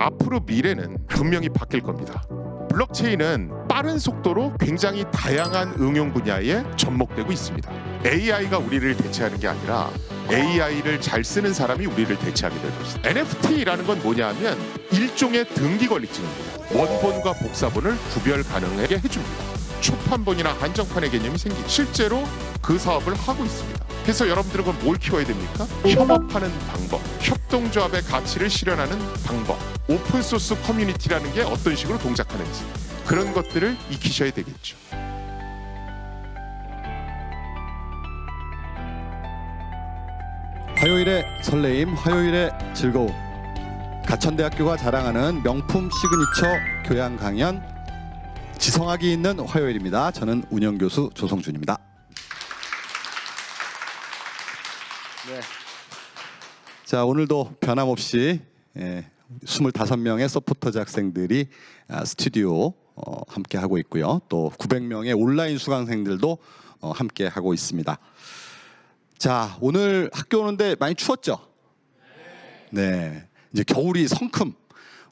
앞으로 미래는 분명히 바뀔 겁니다. 블록체인은 빠른 속도로 굉장히 다양한 응용 분야에 접목되고 있습니다. AI가 우리를 대체하는 게 아니라 AI를 잘 쓰는 사람이 우리를 대체하게 될 것입니다. NFT라는 건 뭐냐면 일종의 등기 권리증입니다. 원본과 복사본을 구별 가능하게 해줍니다. 초판본이나 한정판의 개념이 생기고 실제로 그 사업을 하고 있습니다. 그래서 여러분들은 그럼 뭘 키워야 됩니까? 협업하는 방법, 협동조합의 가치를 실현하는 방법, 오픈소스 커뮤니티라는 게 어떤 식으로 동작하는지 그런 것들을 익히셔야 되겠죠. 화요일의 설레임, 화요일의 즐거움. 가천대학교가 자랑하는 명품 시그니처 교양 강연 지성학이 있는 화요일입니다. 저는 운영교수 조성준입니다. 네. 자, 오늘도 변함없이 25명의 서포터즈 학생들이 스튜디오 함께 하고 있고요. 또 900명의 온라인 수강생들도 함께 하고 있습니다. 자, 오늘 학교 오는데 많이 추웠죠? 네. 이제 겨울이 성큼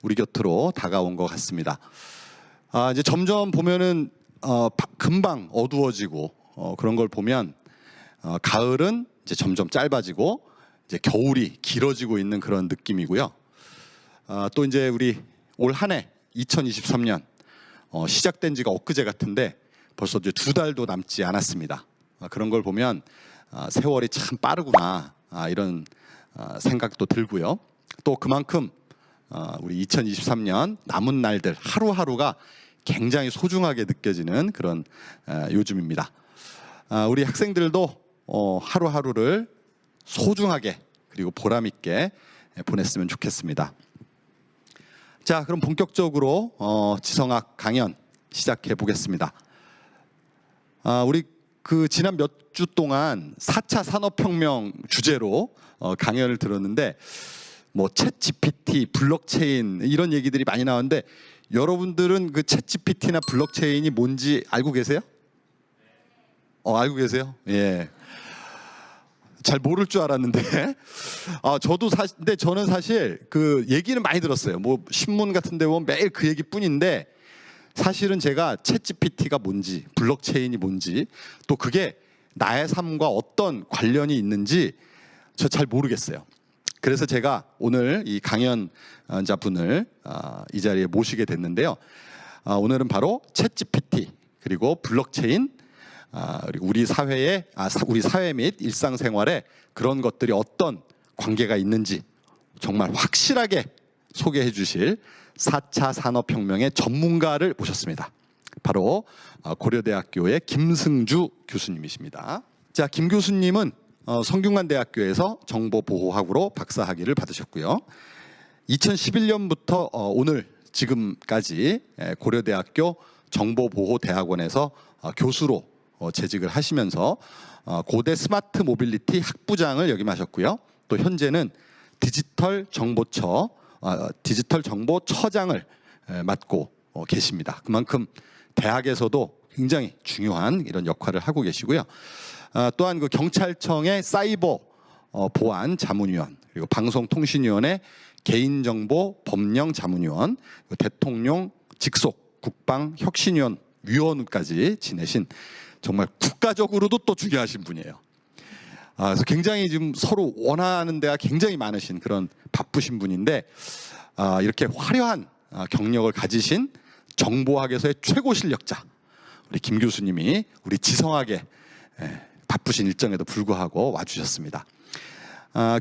우리 곁으로 다가온 것 같습니다. 이제 점점 보면은 금방 어두워지고 그런 걸 보면 가을은 이제 점점 짧아지고 이제 겨울이 길어지고 있는 그런 느낌이고요. 또 이제 우리 올 한 해 2023년 시작된 지가 엊그제 같은데 벌써 이제 2달도 남지 않았습니다. 그런 걸 보면 세월이 참 빠르구나 이런 생각도 들고요. 또 그만큼 우리 2023년 남은 날들 하루하루가 굉장히 소중하게 느껴지는 그런 요즘입니다. 우리 학생들도 하루하루를 소중하게 그리고 보람 있게 보냈으면 좋겠습니다. 자, 그럼 본격적으로 지성학 강연 시작해 보겠습니다. 우리 그 지난 몇 주 동안 4차 산업혁명 주제로 강연을 들었는데 뭐 챗GPT, 블록체인 이런 얘기들이 많이 나왔는데 여러분들은 그 챗GPT나 블록체인이 뭔지 알고 계세요? 알고 계세요? 예. 잘 모를 줄 알았는데 근데 저는 사실 그 얘기는 많이 들었어요. 뭐 신문 같은 데 보면 매일 그 얘기뿐인데 사실은 제가 챗GPT가 뭔지 블록체인이 뭔지 또 그게 나의 삶과 어떤 관련이 있는지 저 잘 모르겠어요. 그래서 제가 오늘 이 강연자분을 이 자리에 모시게 됐는데요. 오늘은 바로 챗GPT 그리고 블록체인 그리고 우리 사회 및 일상생활에 그런 것들이 어떤 관계가 있는지 정말 확실하게 소개해 주실 4차 산업혁명의 전문가를 모셨습니다. 바로 고려대학교의 김승주 교수님이십니다. 자, 김 교수님은 성균관대학교에서 정보보호학으로 박사학위를 받으셨고요. 2011년부터 오늘 지금까지 고려대학교 정보보호대학원에서 교수로 재직을 하시면서 고대 스마트 모빌리티 학부장을 역임하셨고요. 또 현재는 디지털 정보처장을 맡고 계십니다. 그만큼 대학에서도 굉장히 중요한 이런 역할을 하고 계시고요. 또한 그 경찰청의 사이버 보안 자문위원 그리고 방송통신위원회 개인정보 법령 자문위원 대통령 직속 국방혁신위원 위원까지 지내신 정말 국가적으로도 또 중요하신 분이에요. 그래서 굉장히 지금 서로 원하는 데가 굉장히 많으신 그런 바쁘신 분인데 이렇게 화려한 경력을 가지신 정보학에서의 최고 실력자 우리 김 교수님이 우리 지성학에 바쁘신 일정에도 불구하고 와주셨습니다.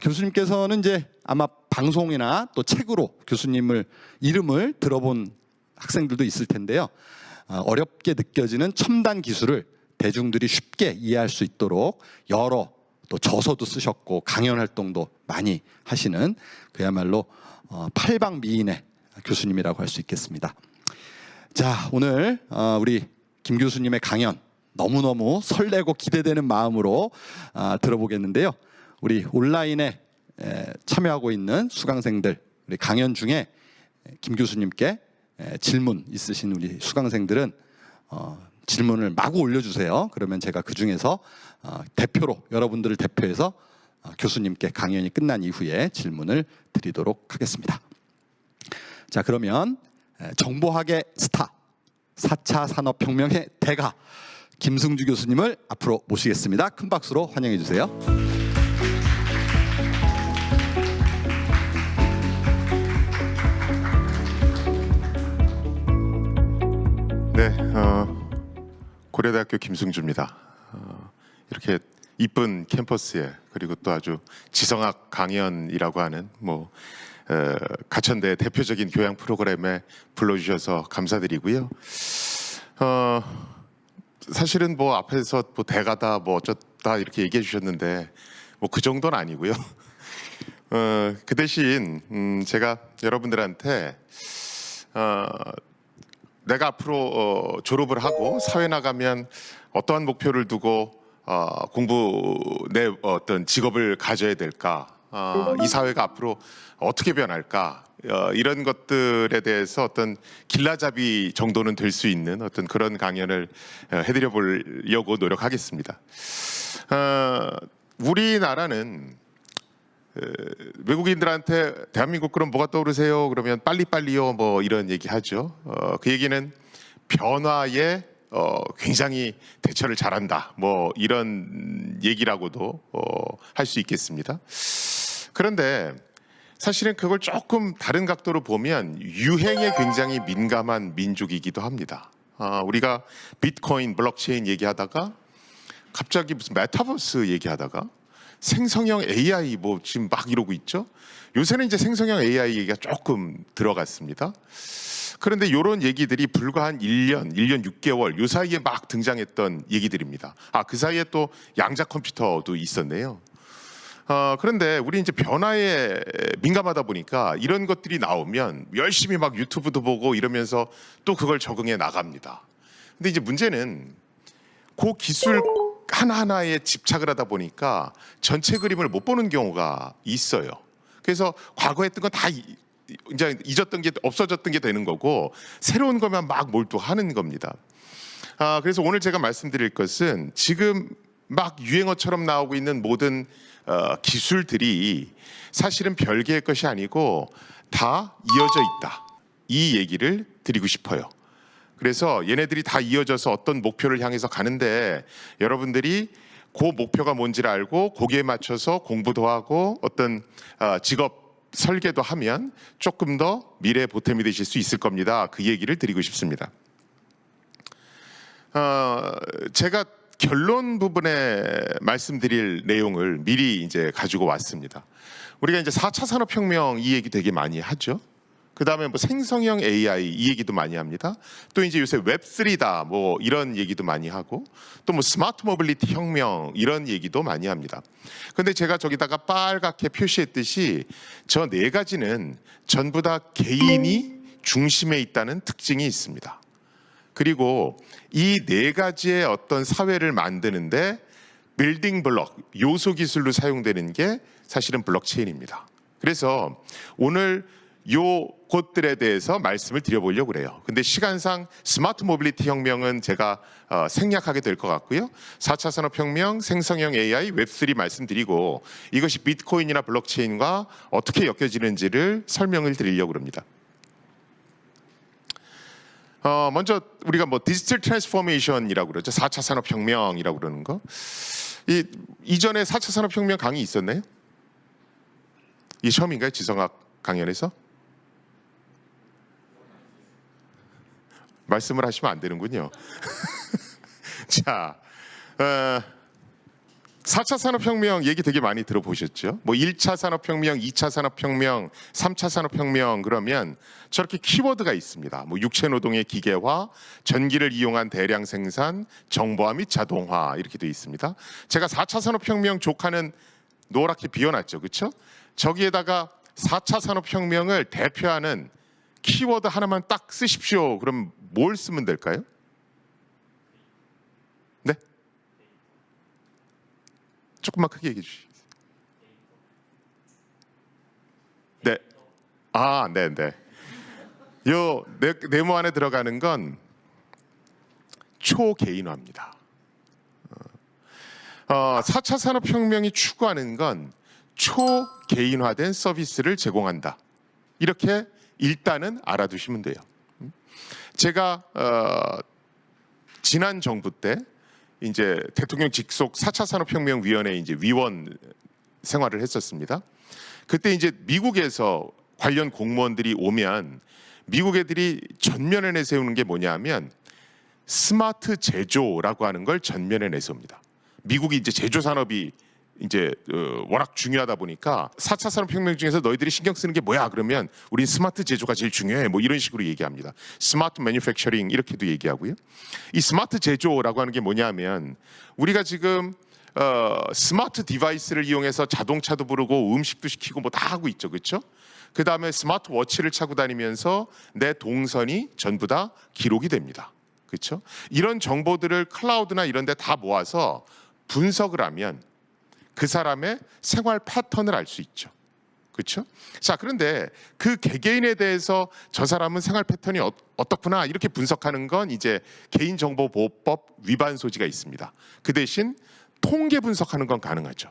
교수님께서는 이제 아마 방송이나 또 책으로 교수님을 이름을 들어본 학생들도 있을 텐데요. 어렵게 느껴지는 첨단 기술을 대중들이 쉽게 이해할 수 있도록 여러 또 저서도 쓰셨고 강연 활동도 많이 하시는 그야말로 팔방미인의 교수님이라고 할 수 있겠습니다. 자, 오늘 우리 김 교수님의 강연 너무너무 설레고 기대되는 마음으로 들어보겠는데요. 우리 온라인에 참여하고 있는 수강생들 우리 강연 중에 김 교수님께 질문 있으신 우리 수강생들은 질문을 마구 올려주세요. 그러면 제가 그 중에서 대표로 여러분들을 대표해서 교수님께 강연이 끝난 이후에 질문을 드리도록 하겠습니다. 자, 그러면 정보학의 스타, 4차 산업혁명의 대가 김승주 교수님을 앞으로 모시겠습니다. 큰 박수로 환영해 주세요. 네, 고려대학교 김승주입니다. 이렇게 이쁜 캠퍼스에 그리고 또 아주 지성학 강연이라고 하는 가천대 대표적인 교양 프로그램에 불러주셔서 감사드리고요. 사실은 앞에서 대가다 어쩌다 이렇게 얘기해 주셨는데 그 정도는 아니고요. 그 대신 제가 여러분들한테 내가 앞으로 졸업을 하고 사회 나가면 어떠한 목표를 두고 내 어떤 직업을 가져야 될까, 이 사회가 앞으로 어떻게 변할까, 이런 것들에 대해서 어떤 길라잡이 정도는 될 수 있는 어떤 그런 강연을 해드려 보려고 노력하겠습니다. 우리나라는 외국인들한테 대한민국 그럼 뭐가 떠오르세요? 그러면 빨리빨리요 이런 얘기 하죠. 그 얘기는 변화에 굉장히 대처를 잘한다 이런 얘기라고도 할 수 있겠습니다. 그런데 사실은 그걸 조금 다른 각도로 보면 유행에 굉장히 민감한 민족이기도 합니다. 우리가 비트코인, 블록체인 얘기하다가 갑자기 무슨 메타버스 얘기하다가 생성형 AI 지금 막 이러고 있죠. 요새는 이제 생성형 AI 얘기가 조금 들어갔습니다. 그런데 이런 얘기들이 불과 한 1년 6개월 요 사이에 막 등장했던 얘기들입니다. 그 사이에 또 양자 컴퓨터도 있었네요. 그런데 우리 이제 변화에 민감하다 보니까 이런 것들이 나오면 열심히 막 유튜브도 보고 이러면서 또 그걸 적응해 나갑니다. 근데 이제 문제는 그 기술 하나하나에 집착을 하다 보니까 전체 그림을 못 보는 경우가 있어요. 그래서 과거에 했던 건 다 이제 잊었던 게 없어졌던 게 되는 거고 새로운 것만 막 몰두하는 겁니다. 그래서 오늘 제가 말씀드릴 것은 지금 막 유행어처럼 나오고 있는 모든 기술들이 사실은 별개의 것이 아니고 다 이어져 있다. 이 얘기를 드리고 싶어요. 그래서 얘네들이 다 이어져서 어떤 목표를 향해서 가는데 여러분들이 그 목표가 뭔지를 알고 거기에 맞춰서 공부도 하고 어떤 직업 설계도 하면 조금 더 미래의 보탬이 되실 수 있을 겁니다. 그 얘기를 드리고 싶습니다. 제가 결론 부분에 말씀드릴 내용을 미리 이제 가지고 왔습니다. 우리가 이제 4차 산업혁명 이 얘기 되게 많이 하죠. 그 다음에 생성형 AI 이 얘기도 많이 합니다. 또 이제 요새 웹3다 이런 얘기도 많이 하고 또 스마트 모빌리티 혁명 이런 얘기도 많이 합니다. 근데 제가 저기다가 빨갛게 표시했듯이 저 네 가지는 전부 다 개인이 중심에 있다는 특징이 있습니다. 그리고 이 네 가지의 어떤 사회를 만드는데 빌딩 블록, 요소 기술로 사용되는 게 사실은 블록체인입니다. 그래서 오늘 요 곳들에 대해서 말씀을 드려보려고 그래요. 근데 시간상 스마트 모빌리티 혁명은 제가 생략하게 될 것 같고요. 4차 산업혁명, 생성형 AI, 웹3 말씀드리고 이것이 비트코인이나 블록체인과 어떻게 엮여지는지를 설명을 드리려고 합니다. 먼저 우리가 디지털 트랜스포메이션이라고 그러죠. 4차 산업혁명이라고 그러는 거. 이전에 4차 산업혁명 강의 있었나요? 이게 처음인가요? 지성학 강연에서? 말씀을 하시면 안 되는군요. 자, 4차 산업혁명 얘기 되게 많이 들어보셨죠? 1차 산업혁명, 2차 산업혁명, 3차 산업혁명 그러면 저렇게 키워드가 있습니다. 육체노동의 기계화, 전기를 이용한 대량 생산, 정보화 및 자동화 이렇게 되어 있습니다. 제가 4차 산업혁명 조카는 노랗게 비워놨죠. 그렇죠? 저기에다가 4차 산업혁명을 대표하는 키워드 하나만 딱 쓰십시오. 그럼 뭘 쓰면 될까요? 네? 조금만 크게 얘기해 주시겠어요? 네. 네. 요 네모 안에 들어가는 건 초개인화입니다. 4차 산업혁명이 추구하는 건 초개인화된 서비스를 제공한다. 이렇게 일단은 알아두시면 돼요. 제가 지난 정부 때 이제 대통령 직속 4차 산업혁명위원회 이제 위원 생활을 했었습니다. 그때 이제 미국에서 관련 공무원들이 오면 미국 애들이 전면에 내세우는 게 뭐냐면 스마트 제조라고 하는 걸 전면에 내세웁니다. 미국이 이제 제조 산업이 이제 워낙 중요하다 보니까 4차 산업혁명 중에서 너희들이 신경 쓰는 게 뭐야? 그러면 우린 스마트 제조가 제일 중요해. 뭐 이런 식으로 얘기합니다. 스마트 매뉴팩처링 이렇게도 얘기하고요. 이 스마트 제조라고 하는 게 뭐냐면 우리가 지금 스마트 디바이스를 이용해서 자동차도 부르고 음식도 시키고 뭐 다 하고 있죠. 그렇죠? 그 다음에 스마트 워치를 차고 다니면서 내 동선이 전부 다 기록이 됩니다. 그렇죠? 이런 정보들을 클라우드나 이런 데 다 모아서 분석을 하면 그 사람의 생활 패턴을 알 수 있죠. 그렇죠? 자, 그런데 그 개개인에 대해서 저 사람은 생활 패턴이 어떻구나 이렇게 분석하는 건 이제 개인정보보호법 위반 소지가 있습니다. 그 대신 통계 분석하는 건 가능하죠.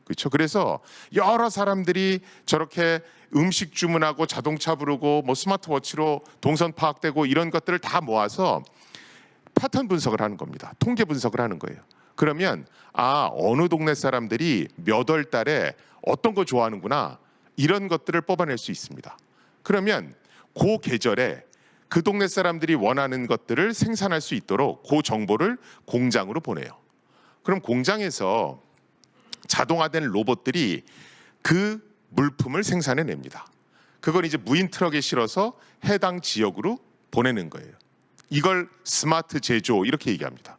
그렇죠? 그래서 여러 사람들이 저렇게 음식 주문하고 자동차 부르고 뭐 스마트워치로 동선 파악되고 이런 것들을 다 모아서 패턴 분석을 하는 겁니다. 통계 분석을 하는 거예요. 그러면 어느 동네 사람들이 몇 월 달에 어떤 거 좋아하는구나 이런 것들을 뽑아낼 수 있습니다. 그러면 그 계절에 그 동네 사람들이 원하는 것들을 생산할 수 있도록 그 정보를 공장으로 보내요. 그럼 공장에서 자동화된 로봇들이 그 물품을 생산해냅니다. 그걸 이제 무인 트럭에 실어서 해당 지역으로 보내는 거예요. 이걸 스마트 제조 이렇게 얘기합니다.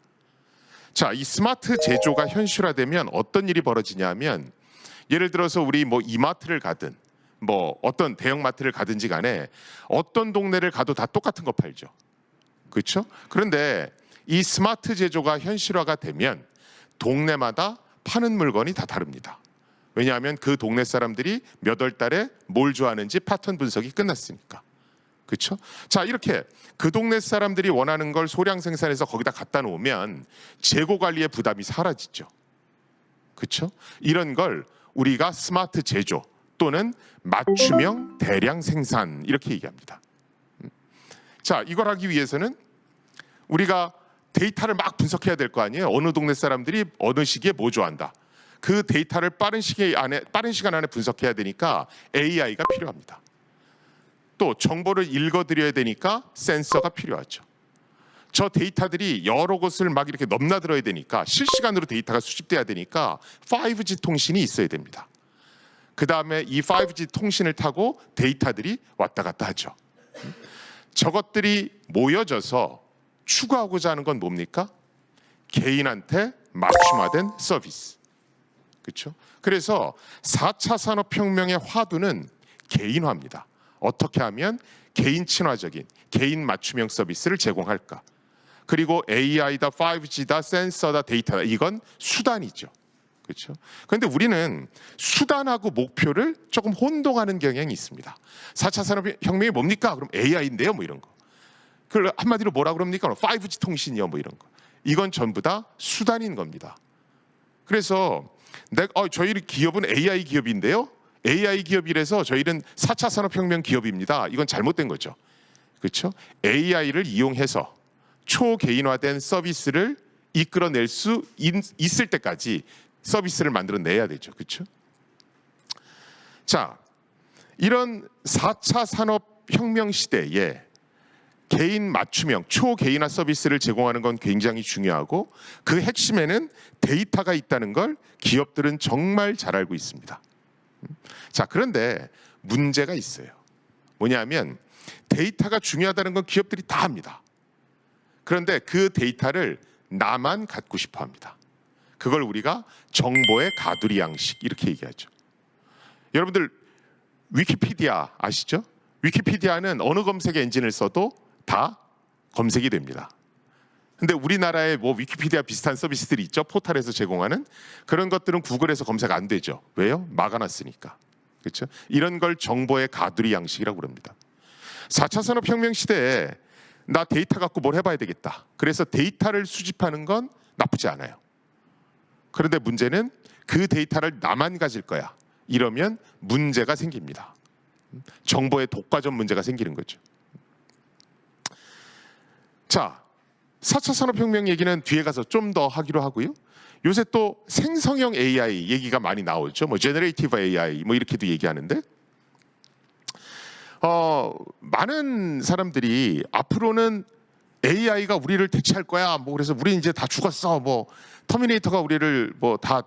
자, 이 스마트 제조가 현실화되면 어떤 일이 벌어지냐면 예를 들어서 우리 뭐 이마트를 가든 뭐 어떤 대형마트를 가든지 간에 어떤 동네를 가도 다 똑같은 거 팔죠. 그렇죠? 그런데 이 스마트 제조가 현실화가 되면 동네마다 파는 물건이 다 다릅니다. 왜냐하면 그 동네 사람들이 몇 월 달에 뭘 좋아하는지 패턴 분석이 끝났으니까. 그렇죠? 자, 이렇게 그 동네 사람들이 원하는 걸 소량 생산해서 거기다 갖다 놓으면 재고 관리의 부담이 사라지죠. 그렇죠? 이런 걸 우리가 스마트 제조 또는 맞춤형 대량 생산 이렇게 얘기합니다. 자, 이걸 하기 위해서는 우리가 데이터를 막 분석해야 될 거 아니에요. 어느 동네 사람들이 어느 시기에 뭐 좋아한다. 그 데이터를 빠른 시간 안에 분석해야 되니까 AI가 필요합니다. 또 정보를 읽어드려야 되니까 센서가 필요하죠. 저 데이터들이 여러 곳을 막 이렇게 넘나들어야 되니까 실시간으로 데이터가 수집돼야 되니까 5G 통신이 있어야 됩니다. 그 다음에 이 5G 통신을 타고 데이터들이 왔다 갔다 하죠. 저것들이 모여져서 추구하고자 하는 건 뭡니까? 개인한테 맞춤화된 서비스. 그렇죠? 그래서 4차 산업혁명의 화두는 개인화입니다. 어떻게 하면 개인 친화적인 개인 맞춤형 서비스를 제공할까? 그리고 AI다, 5G다, 센서다, 데이터다 이건 수단이죠. 그렇죠? 그런데 우리는 수단하고 목표를 조금 혼동하는 경향이 있습니다. 4차 산업혁명이 뭡니까? 그럼 AI인데요, 뭐 이런 거. 그걸 한마디로 뭐라 그럽니까? 5G 통신이요, 뭐 이런 거. 이건 전부 다 수단인 겁니다. 그래서 저희 기업은 AI 기업인데요. AI 기업이라서 저희는 4차 산업혁명 기업입니다. 이건 잘못된 거죠. 그렇죠? AI를 이용해서 초개인화된 서비스를 이끌어낼 수 있을 때까지 서비스를 만들어내야 되죠. 그렇죠? 자, 이런 4차 산업혁명 시대에 개인 맞춤형 초개인화 서비스를 제공하는 건 굉장히 중요하고 그 핵심에는 데이터가 있다는 걸 기업들은 정말 잘 알고 있습니다. 자, 그런데 문제가 있어요. 뭐냐면 데이터가 중요하다는 건 기업들이 다 합니다. 그런데 그 데이터를 나만 갖고 싶어 합니다. 그걸 우리가 정보의 가두리 양식 이렇게 얘기하죠. 여러분들 위키피디아 아시죠? 위키피디아는 어느 검색 엔진을 써도 다 검색이 됩니다. 근데 우리나라에 뭐 위키피디아 비슷한 서비스들이 있죠. 포털에서 제공하는 그런 것들은 구글에서 검색 안 되죠. 왜요? 막아놨으니까. 그렇죠? 이런 걸 정보의 가두리 양식이라고 그럽니다. 4차 산업혁명 시대에 나 데이터 갖고 뭘 해봐야 되겠다. 그래서 데이터를 수집하는 건 나쁘지 않아요. 그런데 문제는 그 데이터를 나만 가질 거야. 이러면 문제가 생깁니다. 정보의 독과점 문제가 생기는 거죠. 자, 4차 산업혁명 얘기는 뒤에 가서 좀 더 하기로 하고요. 요새 또 생성형 AI 얘기가 많이 나오죠. 뭐 제너레이티브 AI 뭐 이렇게도 얘기하는데 많은 사람들이 앞으로는 AI가 우리를 대체할 거야. 뭐 그래서 우리 이제 다 죽었어. 뭐 터미네이터가 우리를 뭐 다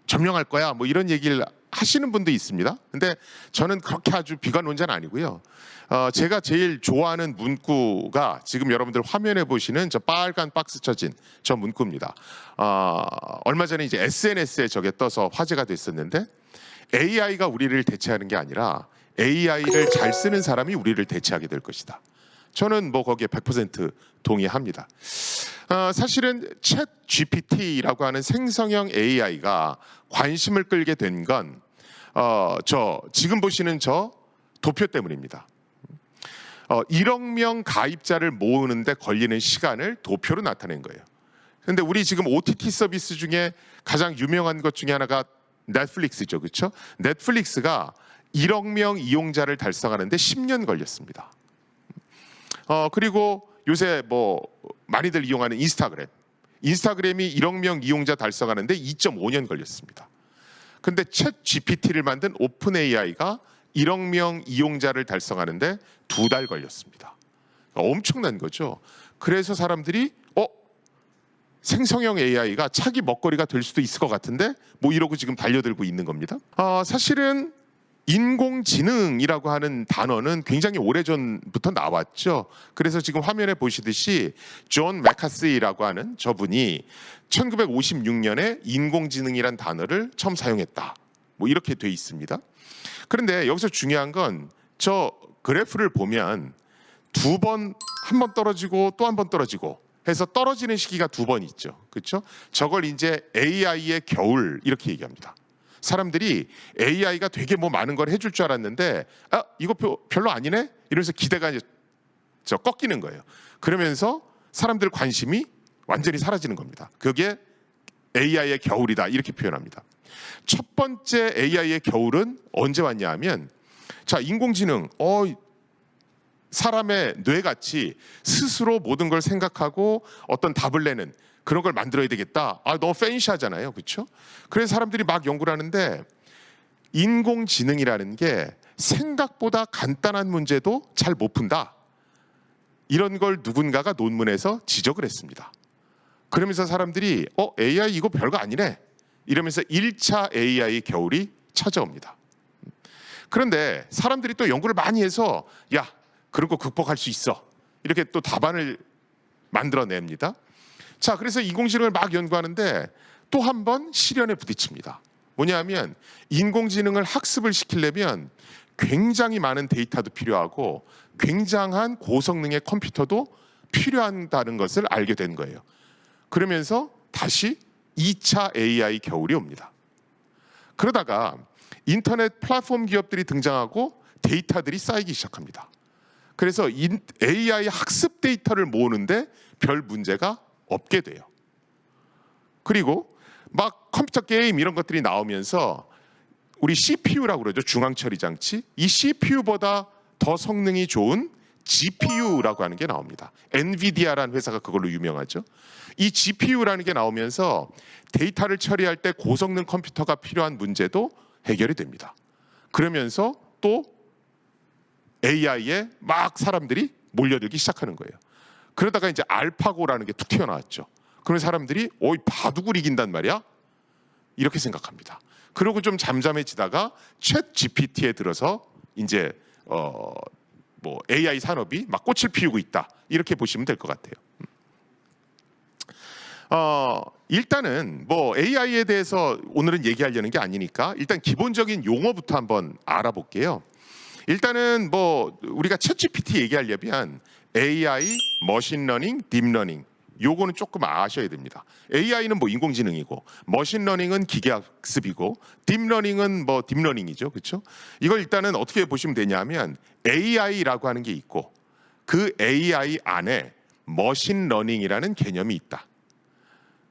점령할 거야. 뭐 이런 얘기를 하시는 분도 있습니다. 근데 저는 그렇게 아주 비관론자는 아니고요. 제가 제일 좋아하는 문구가 지금 여러분들 화면에 보시는 저 빨간 박스 쳐진 저 문구입니다. 얼마 전에 이제 SNS에 저게 떠서 화제가 됐었는데 AI가 우리를 대체하는 게 아니라 AI를 잘 쓰는 사람이 우리를 대체하게 될 것이다. 저는 뭐 거기에 100% 동의합니다. 사실은 챗 GPT라고 하는 생성형 AI가 관심을 끌게 된 건 저 지금 보시는 저 도표 때문입니다. 1억 명 가입자를 모으는데 걸리는 시간을 도표로 나타낸 거예요. 그런데 우리 지금 OTT 서비스 중에 가장 유명한 것 중에 하나가 넷플릭스죠, 그렇죠? 넷플릭스가 1억 명 이용자를 달성하는데 10년 걸렸습니다. 그리고 요새 뭐 많이들 이용하는 인스타그램이 1억 명 이용자 달성하는데 2.5년 걸렸습니다. 근데 챗 GPT를 만든 오픈 AI가 1억 명 이용자를 달성하는데 2달 걸렸습니다. 엄청난 거죠. 그래서 사람들이 생성형 AI가 차기 먹거리가 될 수도 있을 것 같은데 뭐 이러고 지금 달려들고 있는 겁니다. 사실은 인공지능이라고 하는 단어는 굉장히 오래전부터 나왔죠. 그래서 지금 화면에 보시듯이 존 맥카시라고 하는 저분이 1956년에 인공지능이란 단어를 처음 사용했다. 뭐 이렇게 돼 있습니다. 그런데 여기서 중요한 건 저 그래프를 보면 한 번 떨어지고 또 한 번 떨어지고 해서 떨어지는 시기가 2번 있죠. 그렇죠? 저걸 이제 AI의 겨울 이렇게 얘기합니다. 사람들이 AI가 되게 뭐 많은 걸 해줄 줄 알았는데 이거 별로 아니네? 이러면서 기대가 이제 꺾이는 거예요. 그러면서 사람들 관심이 완전히 사라지는 겁니다. 그게 AI의 겨울이다 이렇게 표현합니다. 첫 번째 AI의 겨울은 언제 왔냐 하면 자, 인공지능 사람의 뇌같이 스스로 모든 걸 생각하고 어떤 답을 내는 그런 걸 만들어야 되겠다. 너무 팬시하잖아요, 그렇죠? 그래서 사람들이 막 연구를 하는데 인공지능이라는 게 생각보다 간단한 문제도 잘 못 푼다. 이런 걸 누군가가 논문에서 지적을 했습니다. 그러면서 사람들이 AI 이거 별거 아니네. 이러면서 1차 AI 겨울이 찾아옵니다. 그런데 사람들이 또 연구를 많이 해서 야, 그런 거 극복할 수 있어. 이렇게 또 답안을 만들어냅니다. 자, 그래서 인공지능을 막 연구하는데 또 한 번 시련에 부딪힙니다. 뭐냐면 인공지능을 학습을 시키려면 굉장히 많은 데이터도 필요하고 굉장한 고성능의 컴퓨터도 필요하다는 것을 알게 된 거예요. 그러면서 다시 2차 AI 겨울이 옵니다. 그러다가 인터넷 플랫폼 기업들이 등장하고 데이터들이 쌓이기 시작합니다. 그래서 AI 학습 데이터를 모으는데 별 문제가 없게 돼요. 그리고 막 컴퓨터 게임 이런 것들이 나오면서 우리 CPU라고 그러죠. 중앙처리 장치. 이 CPU보다 더 성능이 좋은 GPU라고 하는 게 나옵니다. 엔비디아라는 회사가 그걸로 유명하죠. 이 GPU라는 게 나오면서 데이터를 처리할 때 고성능 컴퓨터가 필요한 문제도 해결이 됩니다. 그러면서 또 AI에 막 사람들이 몰려들기 시작하는 거예요. 그러다가 이제 알파고라는 게 툭 튀어나왔죠. 그런 사람들이 바둑을 이긴단 말이야? 이렇게 생각합니다. 그리고 좀 잠잠해지다가 챗 GPT에 들어서 이제 뭐 AI 산업이 막 꽃을 피우고 있다. 이렇게 보시면 될 것 같아요. 일단은 뭐 AI에 대해서 오늘은 얘기하려는 게 아니니까 일단 기본적인 용어부터 한번 알아볼게요. 일단은 뭐 우리가 챗 GPT 얘기하려면 AI, 머신러닝, 딥러닝 요거는 조금 아셔야 됩니다. AI는 뭐 인공지능이고 머신러닝은 기계학습이고 딥러닝은 뭐 딥러닝이죠. 그렇죠? 이걸 일단은 어떻게 보시면 되냐면 AI라고 하는 게 있고 그 AI 안에 머신러닝이라는 개념이 있다.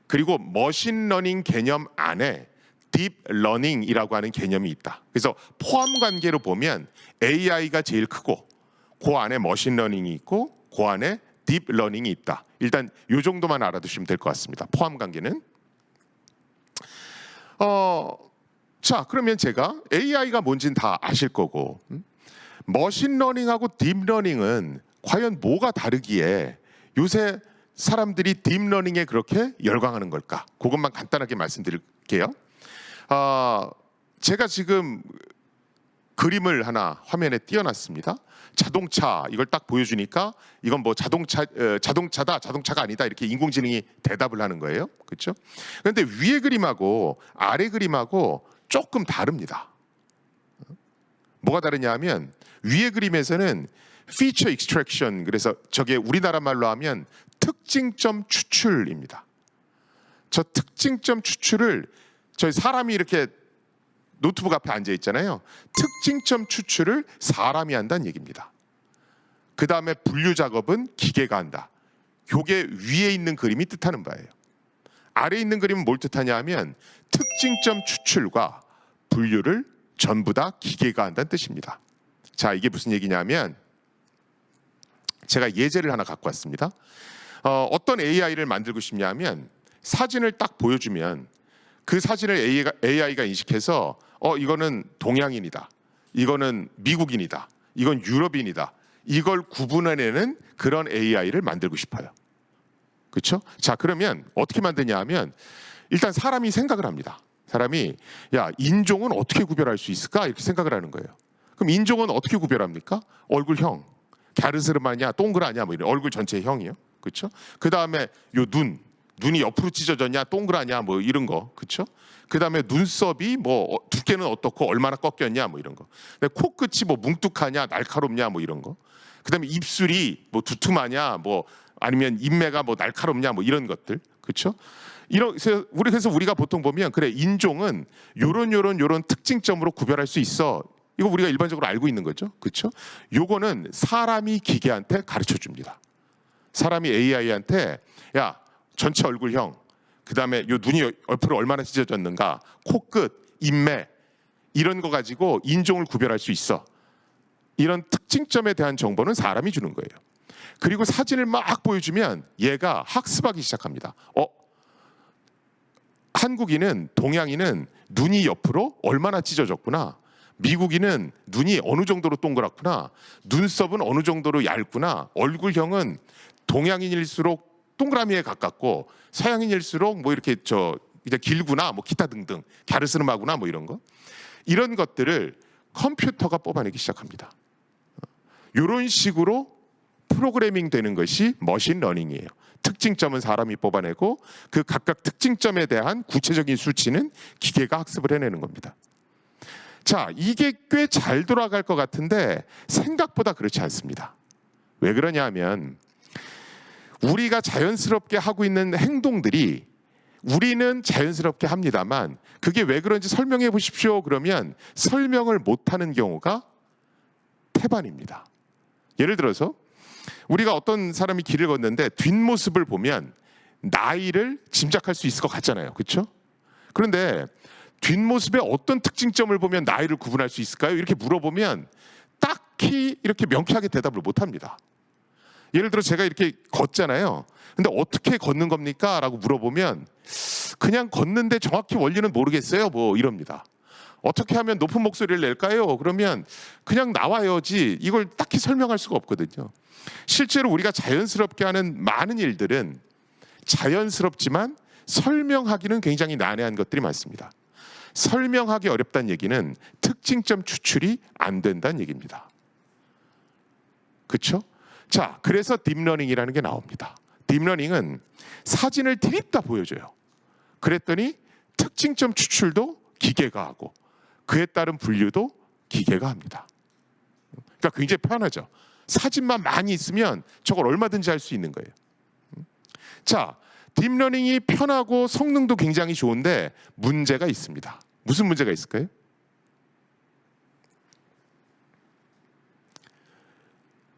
그리고 머신러닝 개념 안에 딥러닝이라고 하는 개념이 있다. 그래서 포함 관계로 보면 AI가 제일 크고 그 안에 머신러닝이 있고 그 안에 딥러닝이 있다. 일단 이 정도만 알아두시면 될 것 같습니다. 포함 관계는. 자, 그러면 제가 AI가 뭔지는 다 아실 거고, 머신러닝하고 딥러닝은 과연 뭐가 다르기에 요새 사람들이 딥러닝에 그렇게 열광하는 걸까? 그것만 간단하게 말씀드릴게요. 제가 지금 그림을 하나 화면에 띄워놨습니다. 자동차 이걸 딱 보여주니까 이건 뭐 자동차다, 자동차가 아니다 이렇게 인공지능이 대답을 하는 거예요. 그렇죠? 그런데 위에 그림하고 아래 그림하고 조금 다릅니다. 뭐가 다르냐면 위에 그림에서는 feature extraction, 그래서 저게 우리나라 말로 하면 특징점 추출입니다. 저 특징점 추출을 저희 사람이 이렇게 노트북 앞에 앉아 있잖아요. 특징점 추출을 사람이 한다는 얘기입니다. 그 다음에 분류 작업은 기계가 한다. 요게 위에 있는 그림이 뜻하는 바예요. 아래에 있는 그림은 뭘 뜻하냐 하면 특징점 추출과 분류를 전부 다 기계가 한다는 뜻입니다. 자, 이게 무슨 얘기냐면 제가 예제를 하나 갖고 왔습니다. 어떤 AI를 만들고 싶냐면 사진을 딱 보여주면 그 사진을 AI가 인식해서 이거는 동양인이다, 이거는 미국인이다, 이건 유럽인이다, 이걸 구분해내는 그런 AI를 만들고 싶어요. 그렇죠? 자, 그러면 어떻게 만드냐 하면 일단 사람이 생각을 합니다. 사람이 야, 인종은 어떻게 구별할 수 있을까? 이렇게 생각을 하는 거예요. 그럼 인종은 어떻게 구별합니까? 얼굴형, 갸르스름하냐 동그라냐 뭐 이런 얼굴 전체 형이요. 그렇죠? 그 다음에 요 눈이 옆으로 찢어졌냐 동그라냐 뭐 이런 거. 그렇죠? 그 다음에 눈썹이 뭐 두께는 어떻고 얼마나 꺾였냐 뭐 이런 거. 코끝이 뭐 뭉툭하냐 날카롭냐 뭐 이런 거. 그 다음에 입술이 뭐 두툼하냐 뭐 아니면 인매가 뭐 날카롭냐 뭐 이런 것들. 그렇죠? 그래서 우리가 보통 보면 그래, 인종은 요런 특징점으로 구별할 수 있어. 이거 우리가 일반적으로 알고 있는 거죠. 그렇죠? 요거는 사람이 기계한테 가르쳐 줍니다. 사람이 AI한테 야, 전체 얼굴형, 그다음에 요 눈이 옆으로 얼마나 찢어졌는가, 코끝, 인매 이런 거 가지고 인종을 구별할 수 있어. 이런 특징점에 대한 정보는 사람이 주는 거예요. 그리고 사진을 막 보여주면 얘가 학습하기 시작합니다. 한국인은, 동양인은 눈이 옆으로 얼마나 찢어졌구나, 미국인은 눈이 어느 정도로 동그랗구나, 눈썹은 어느 정도로 얇구나, 얼굴형은 동양인일수록 동그라미에 가깝고 서양인일수록 뭐 이렇게 이제 길구나, 뭐 기타 등등, 갸르스름하구나 뭐 이런 거, 이런 것들을 컴퓨터가 뽑아내기 시작합니다. 이런 식으로 프로그래밍 되는 것이 머신러닝이에요. 특징점은 사람이 뽑아내고 그 각각 특징점에 대한 구체적인 수치는 기계가 학습을 해내는 겁니다. 자, 이게 꽤 잘 돌아갈 것 같은데 생각보다 그렇지 않습니다. 왜 그러냐 하면 우리가 자연스럽게 하고 있는 행동들이 우리는 자연스럽게 합니다만 그게 왜 그런지 설명해 보십시오. 그러면 설명을 못하는 경우가 태반입니다. 예를 들어서 우리가 어떤 사람이 길을 걷는데 뒷모습을 보면 나이를 짐작할 수 있을 것 같잖아요. 그렇죠? 그런데 뒷모습의 어떤 특징점을 보면 나이를 구분할 수 있을까요? 이렇게 물어보면 딱히 이렇게 명쾌하게 대답을 못합니다. 예를 들어 제가 이렇게 걷잖아요. 근데 어떻게 걷는 겁니까? 라고 물어보면 그냥 걷는데 정확히 원리는 모르겠어요. 뭐 이럽니다. 어떻게 하면 높은 목소리를 낼까요? 그러면 그냥 나와야지, 이걸 딱히 설명할 수가 없거든요. 실제로 우리가 자연스럽게 하는 많은 일들은 자연스럽지만 설명하기는 굉장히 난해한 것들이 많습니다. 설명하기 어렵다는 얘기는 특징점 추출이 안 된다는 얘기입니다. 그렇죠? 자, 그래서 딥러닝이라는 게 나옵니다. 딥러닝은 사진을 드립다 보여줘요. 그랬더니 특징점 추출도 기계가 하고 그에 따른 분류도 기계가 합니다. 그러니까 굉장히 편하죠. 사진만 많이 있으면 저걸 얼마든지 할 수 있는 거예요. 자, 딥러닝이 편하고 성능도 굉장히 좋은데 문제가 있습니다. 무슨 문제가 있을까요?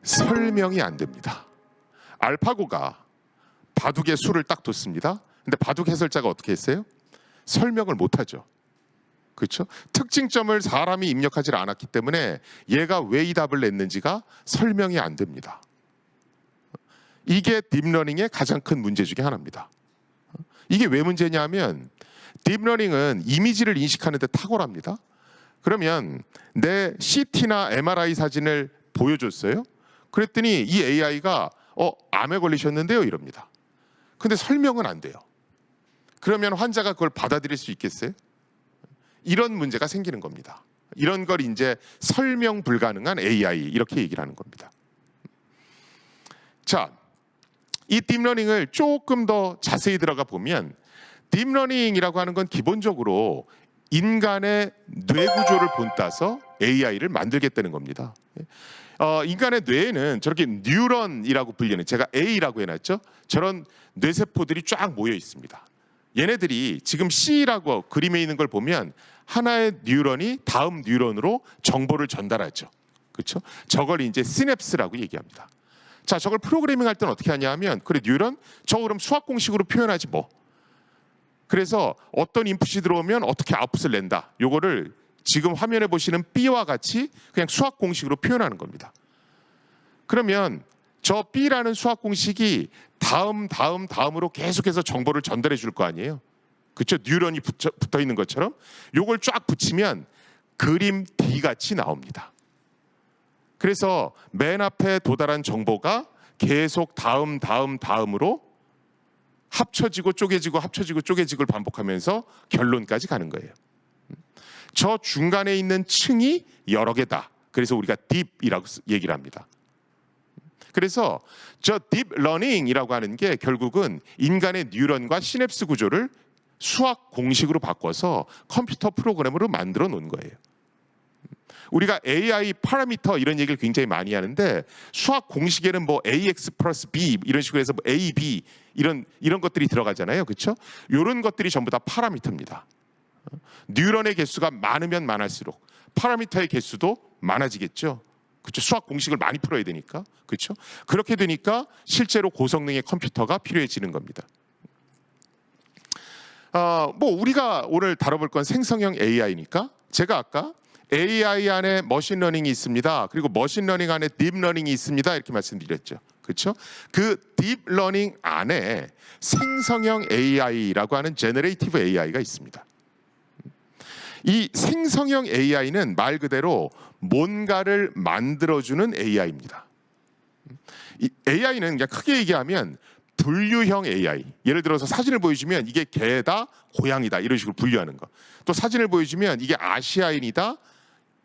설명이 안 됩니다. 알파고가 바둑에 수를 딱 뒀습니다. 근데 바둑 해설자가 어떻게 했어요? 설명을 못 하죠. 그렇죠? 특징점을 사람이 입력하지 않았기 때문에 얘가 왜 이 답을 냈는지가 설명이 안 됩니다. 이게 딥러닝의 가장 큰 문제 중에 하나입니다. 이게 왜 문제냐면 딥러닝은 이미지를 인식하는 데 탁월합니다. 그러면 내 CT나 MRI 사진을 보여줬어요. 그랬더니 이 AI가 암에 걸리셨는데요 이럽니다. 근데 설명은 안 돼요. 그러면 환자가 그걸 받아들일 수 있겠어요? 이런 문제가 생기는 겁니다. 이런 걸 이제 설명 불가능한 AI 이렇게 얘기를 하는 겁니다. 자, 이 딥러닝을 조금 더 자세히 들어가 보면 딥러닝이라고 하는 건 기본적으로 인간의 뇌 구조를 본따서 AI를 만들겠다는 겁니다. 인간의 뇌에는 저렇게 뉴런이라고 불리는, 제가 A라고 해놨죠. 저런 뇌세포들이 쫙 모여 있습니다. 얘네들이 지금 C라고 그림에 있는 걸 보면 하나의 뉴런이 다음 뉴런으로 정보를 전달하죠. 그렇죠? 저걸 이제 시냅스라고 얘기합니다. 자, 저걸 프로그래밍 할 때는 어떻게 하냐면, 그래 뉴런, 저 그럼 수학 공식으로 표현하지 뭐. 그래서 어떤 인풋이 들어오면 어떻게 아웃풋을 낸다. 요거를 지금 화면에 보시는 B와 같이 그냥 수학 공식으로 표현하는 겁니다. 그러면 저 B라는 수학 공식이 다음으로 계속해서 정보를 전달해 줄 거 아니에요. 그렇죠? 뉴런이 붙어 있는 것처럼 요걸 쫙 붙이면 그림 D 같이 나옵니다. 그래서 맨 앞에 도달한 정보가 계속 다음으로 합쳐지고 쪼개지고 합쳐지고 쪼개지고를 반복하면서 결론까지 가는 거예요. 저 중간에 있는 층이 여러 개다. 그래서 우리가 딥이라고 얘기를 합니다. 그래서 저 딥러닝이라고 하는 게 결국은 인간의 뉴런과 시냅스 구조를 수학 공식으로 바꿔서 컴퓨터 프로그램으로 만들어 놓은 거예요. 우리가 AI 파라미터 이런 얘기를 굉장히 많이 하는데 수학 공식에는 뭐 AX 플러스 B 이런 식으로 해서 뭐 AB 이런 것들이 들어가잖아요. 그렇죠? 이런 것들이 전부 다 파라미터입니다. 뉴런의 개수가 많으면 많을수록 파라미터의 개수도 많아지겠죠. 그렇죠? 수학 공식을 많이 풀어야 되니까. 그렇죠? 그렇게 되니까 실제로 고성능의 컴퓨터가 필요해지는 겁니다. 뭐 우리가 오늘 다뤄볼 건 생성형 AI니까 제가 아까 AI 안에 머신러닝이 있습니다. 그리고 머신러닝 안에 딥러닝이 있습니다. 이렇게 말씀드렸죠. 그렇죠? 그 딥러닝 안에 생성형 AI라고 하는 제너레이티브 AI가 있습니다. 이 생성형 AI는 말 그대로 뭔가를 만들어주는 AI입니다. 이 AI는 그냥 크게 얘기하면 분류형 AI. 예를 들어서 사진을 보여주면 이게 개다, 고양이다 이런 식으로 분류하는 거. 또 사진을 보여주면 이게 아시아인이다,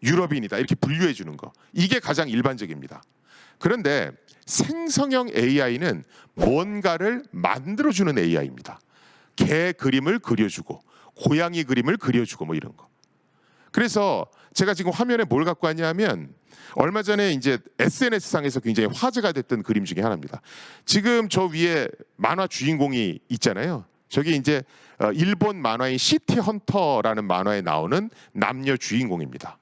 유럽인이다 이렇게 분류해 주는 거. 이게 가장 일반적입니다. 그런데 생성형 AI는 뭔가를 만들어주는 AI입니다. 개 그림을 그려주고 고양이 그림을 그려주고 뭐 이런 거. 그래서 제가 지금 화면에 뭘 갖고 왔냐면 얼마 전에 이제 SNS상에서 굉장히 화제가 됐던 그림 중에 하나입니다. 지금 저 위에 만화 주인공이 있잖아요. 저게 이제 일본 만화인 시티 헌터라는 만화에 나오는 남녀 주인공입니다.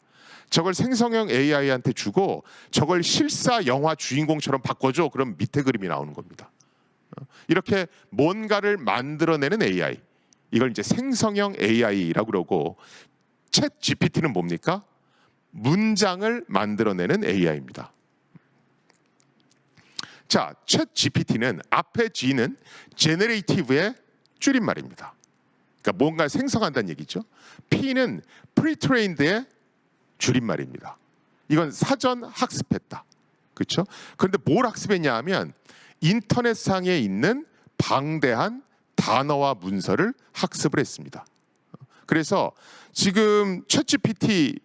저걸 생성형 AI한테 주고 저걸 실사 영화 주인공처럼 바꿔줘. 그럼 밑에 그림이 나오는 겁니다. 이렇게 뭔가를 만들어내는 AI. 이걸 이제 생성형 AI라고 그러고 챗 GPT는 뭡니까? 문장을 만들어내는 AI입니다. 자, 챗 GPT는 앞에 G는 제너레이티브의 줄임말입니다. 그러니까 뭔가 생성한다는 얘기죠. P는 프리트레인드의 줄임말입니다. 이건 사전 학습했다. 그렇죠? 그런데 뭘 학습했냐 하면 인터넷상에 있는 방대한 단어와 문서를 학습을 했습니다. 그래서 지금 챗GPT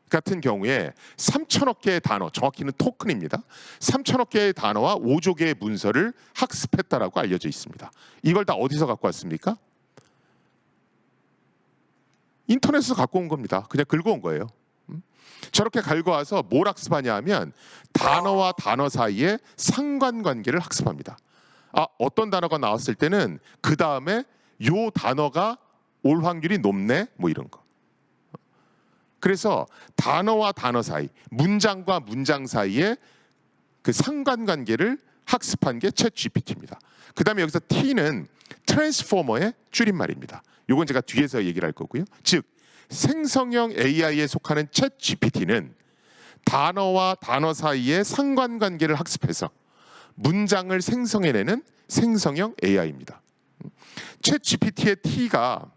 같은 경우에 3천억 개의 단어, 정확히는 토큰입니다. 3천억 개의 단어와 5조 개의 문서를 학습했다라고 알려져 있습니다. 이걸 다 어디서 갖고 왔습니까? 인터넷에서 갖고 온 겁니다. 그냥 긁어온 거예요. 저렇게 긁어와서 뭘 학습하냐 하면 단어와 단어 사이의 상관관계를 학습합니다. 어떤 단어가 나왔을 때는 그 다음에 요 단어가 올 확률이 높네 뭐 이런 거. 그래서 단어와 단어 사이, 문장과 문장 사이의 그 상관관계를 학습한 게 챗 GPT입니다. 그 다음에 여기서 T는 트랜스포머의 줄임말입니다. 이건 제가 뒤에서 얘기를 할 거고요. 즉 생성형 AI에 속하는 챗 GPT는 단어와 단어 사이의 상관관계를 학습해서 문장을 생성해내는 생성형 AI입니다. 챗 GPT의 T가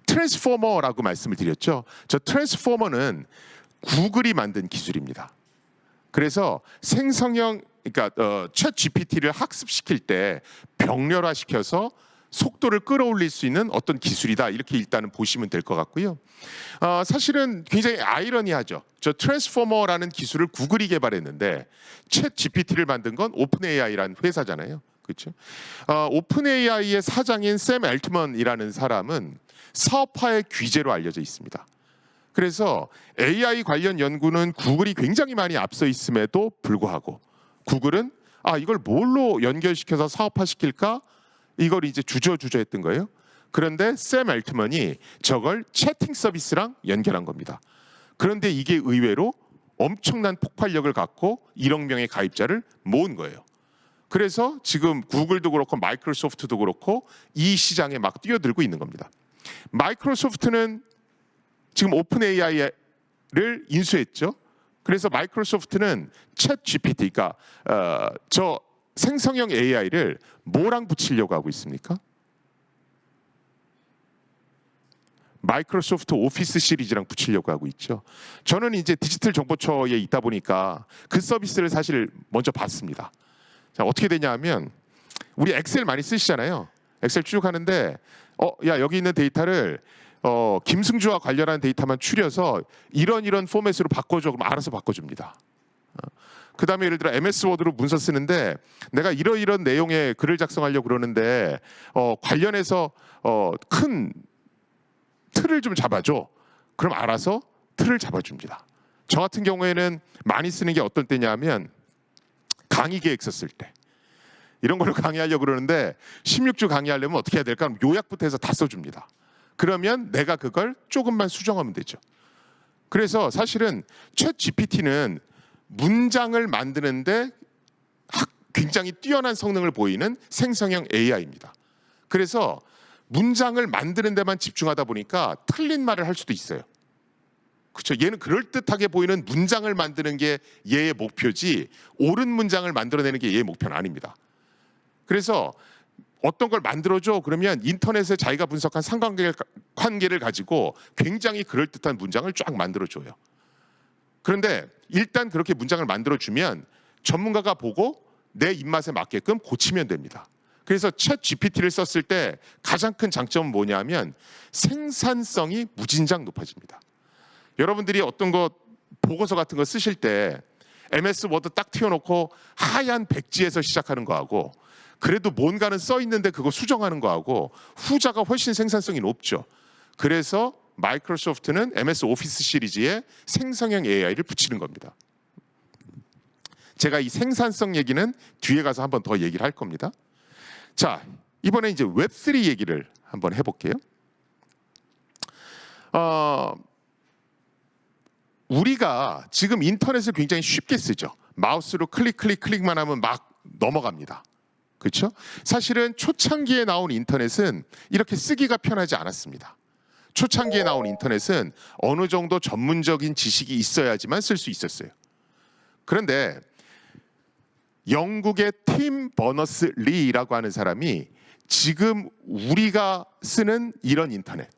트랜스포머라고 말씀을 드렸죠. 저 트랜스포머는 구글이 만든 기술입니다. 그래서 생성형, 그러니까 챗 GPT를 학습시킬 때 병렬화시켜서 속도를 끌어올릴 수 있는 어떤 기술이다, 이렇게 일단은 보시면 될 것 같고요. 사실은 굉장히 아이러니하죠. 저 트랜스포머라는 기술을 구글이 개발했는데 챗 GPT를 만든 건 오픈 AI라는 회사잖아요. 그렇죠? 오픈 AI의 사장인 샘 엘트먼이라는 사람은 사업화의 귀재로 알려져 있습니다. 그래서 AI 관련 연구는 구글이 굉장히 많이 앞서 있음에도 불구하고 구글은 이걸 뭘로 연결시켜서 사업화시킬까? 이걸 이제 주저했던 거예요. 그런데 샘 엘트먼이 저걸 채팅 서비스랑 연결한 겁니다. 그런데 이게 의외로 엄청난 폭발력을 갖고 1억 명의 가입자를 모은 거예요. 그래서 지금 구글도 그렇고 마이크로소프트도 그렇고 이 시장에 막 뛰어들고 있는 겁니다. 마이크로소프트는 지금 오픈 AI를 인수했죠. 그래서 마이크로소프트는 챗 GPT, 그러니까 저 생성형 AI를 뭐랑 붙이려고 하고 있습니까? 마이크로소프트 오피스 시리즈랑 붙이려고 하고 있죠. 저는 이제 디지털 정보처에 있다 보니까 그 서비스를 사실 먼저 봤습니다. 자, 어떻게 되냐면 우리 엑셀 많이 쓰시잖아요. 엑셀 출력하는데 야, 여기 있는 데이터를 김승주와 관련한 데이터만 추려서 이런 포맷으로 바꿔줘. 그럼 알아서 바꿔줍니다. 그 다음에 예를 들어 MS 워드로 문서 쓰는데 내가 이런 내용의 글을 작성하려고 그러는데 관련해서 큰 틀을 좀 잡아줘. 그럼 알아서 틀을 잡아줍니다. 저 같은 경우에는 많이 쓰는 게 어떤 때냐면 강의 계획 썼을 때 이런 걸로 강의하려고 그러는데 16주 강의하려면 어떻게 해야 될까? 요약부터 해서 다 써줍니다. 그러면 내가 그걸 조금만 수정하면 되죠. 그래서 사실은 챗 GPT는 문장을 만드는데 굉장히 뛰어난 성능을 보이는 생성형 AI입니다. 그래서 문장을 만드는 데만 집중하다 보니까 틀린 말을 할 수도 있어요. 그렇죠? 얘는 그럴듯하게 보이는 문장을 만드는 게 얘의 목표지 옳은 문장을 만들어내는 게 얘의 목표는 아닙니다. 그래서 어떤 걸 만들어줘 그러면 인터넷에 자기가 분석한 상관관계를 가지고 굉장히 그럴듯한 문장을 쫙 만들어줘요. 그런데 일단 그렇게 문장을 만들어주면 전문가가 보고 내 입맛에 맞게끔 고치면 됩니다. 그래서 챗 GPT를 썼을 때 가장 큰 장점은 뭐냐면 생산성이 무진장 높아집니다. 여러분들이 어떤 거 보고서 같은 거 쓰실 때 MS 워드 딱 튀어놓고 하얀 백지에서 시작하는 거하고 그래도 뭔가는 써 있는데 그거 수정하는 거하고 후자가 훨씬 생산성이 높죠. 그래서 마이크로소프트는 MS 오피스 시리즈에 생성형 AI를 붙이는 겁니다. 제가 이 생산성 얘기는 뒤에 가서 한번 더 얘기를 할 겁니다. 자, 이번에 이제 웹3 얘기를 한번 해볼게요. 우리가 지금 인터넷을 굉장히 쉽게 쓰죠. 마우스로 클릭만 하면 막 넘어갑니다. 그렇죠? 사실은 초창기에 나온 인터넷은 이렇게 쓰기가 편하지 않았습니다. 초창기에 나온 인터넷은 어느 정도 전문적인 지식이 있어야지만 쓸 수 있었어요. 그런데 영국의 팀 버너스-리라고 하는 사람이 지금 우리가 쓰는 이런 인터넷,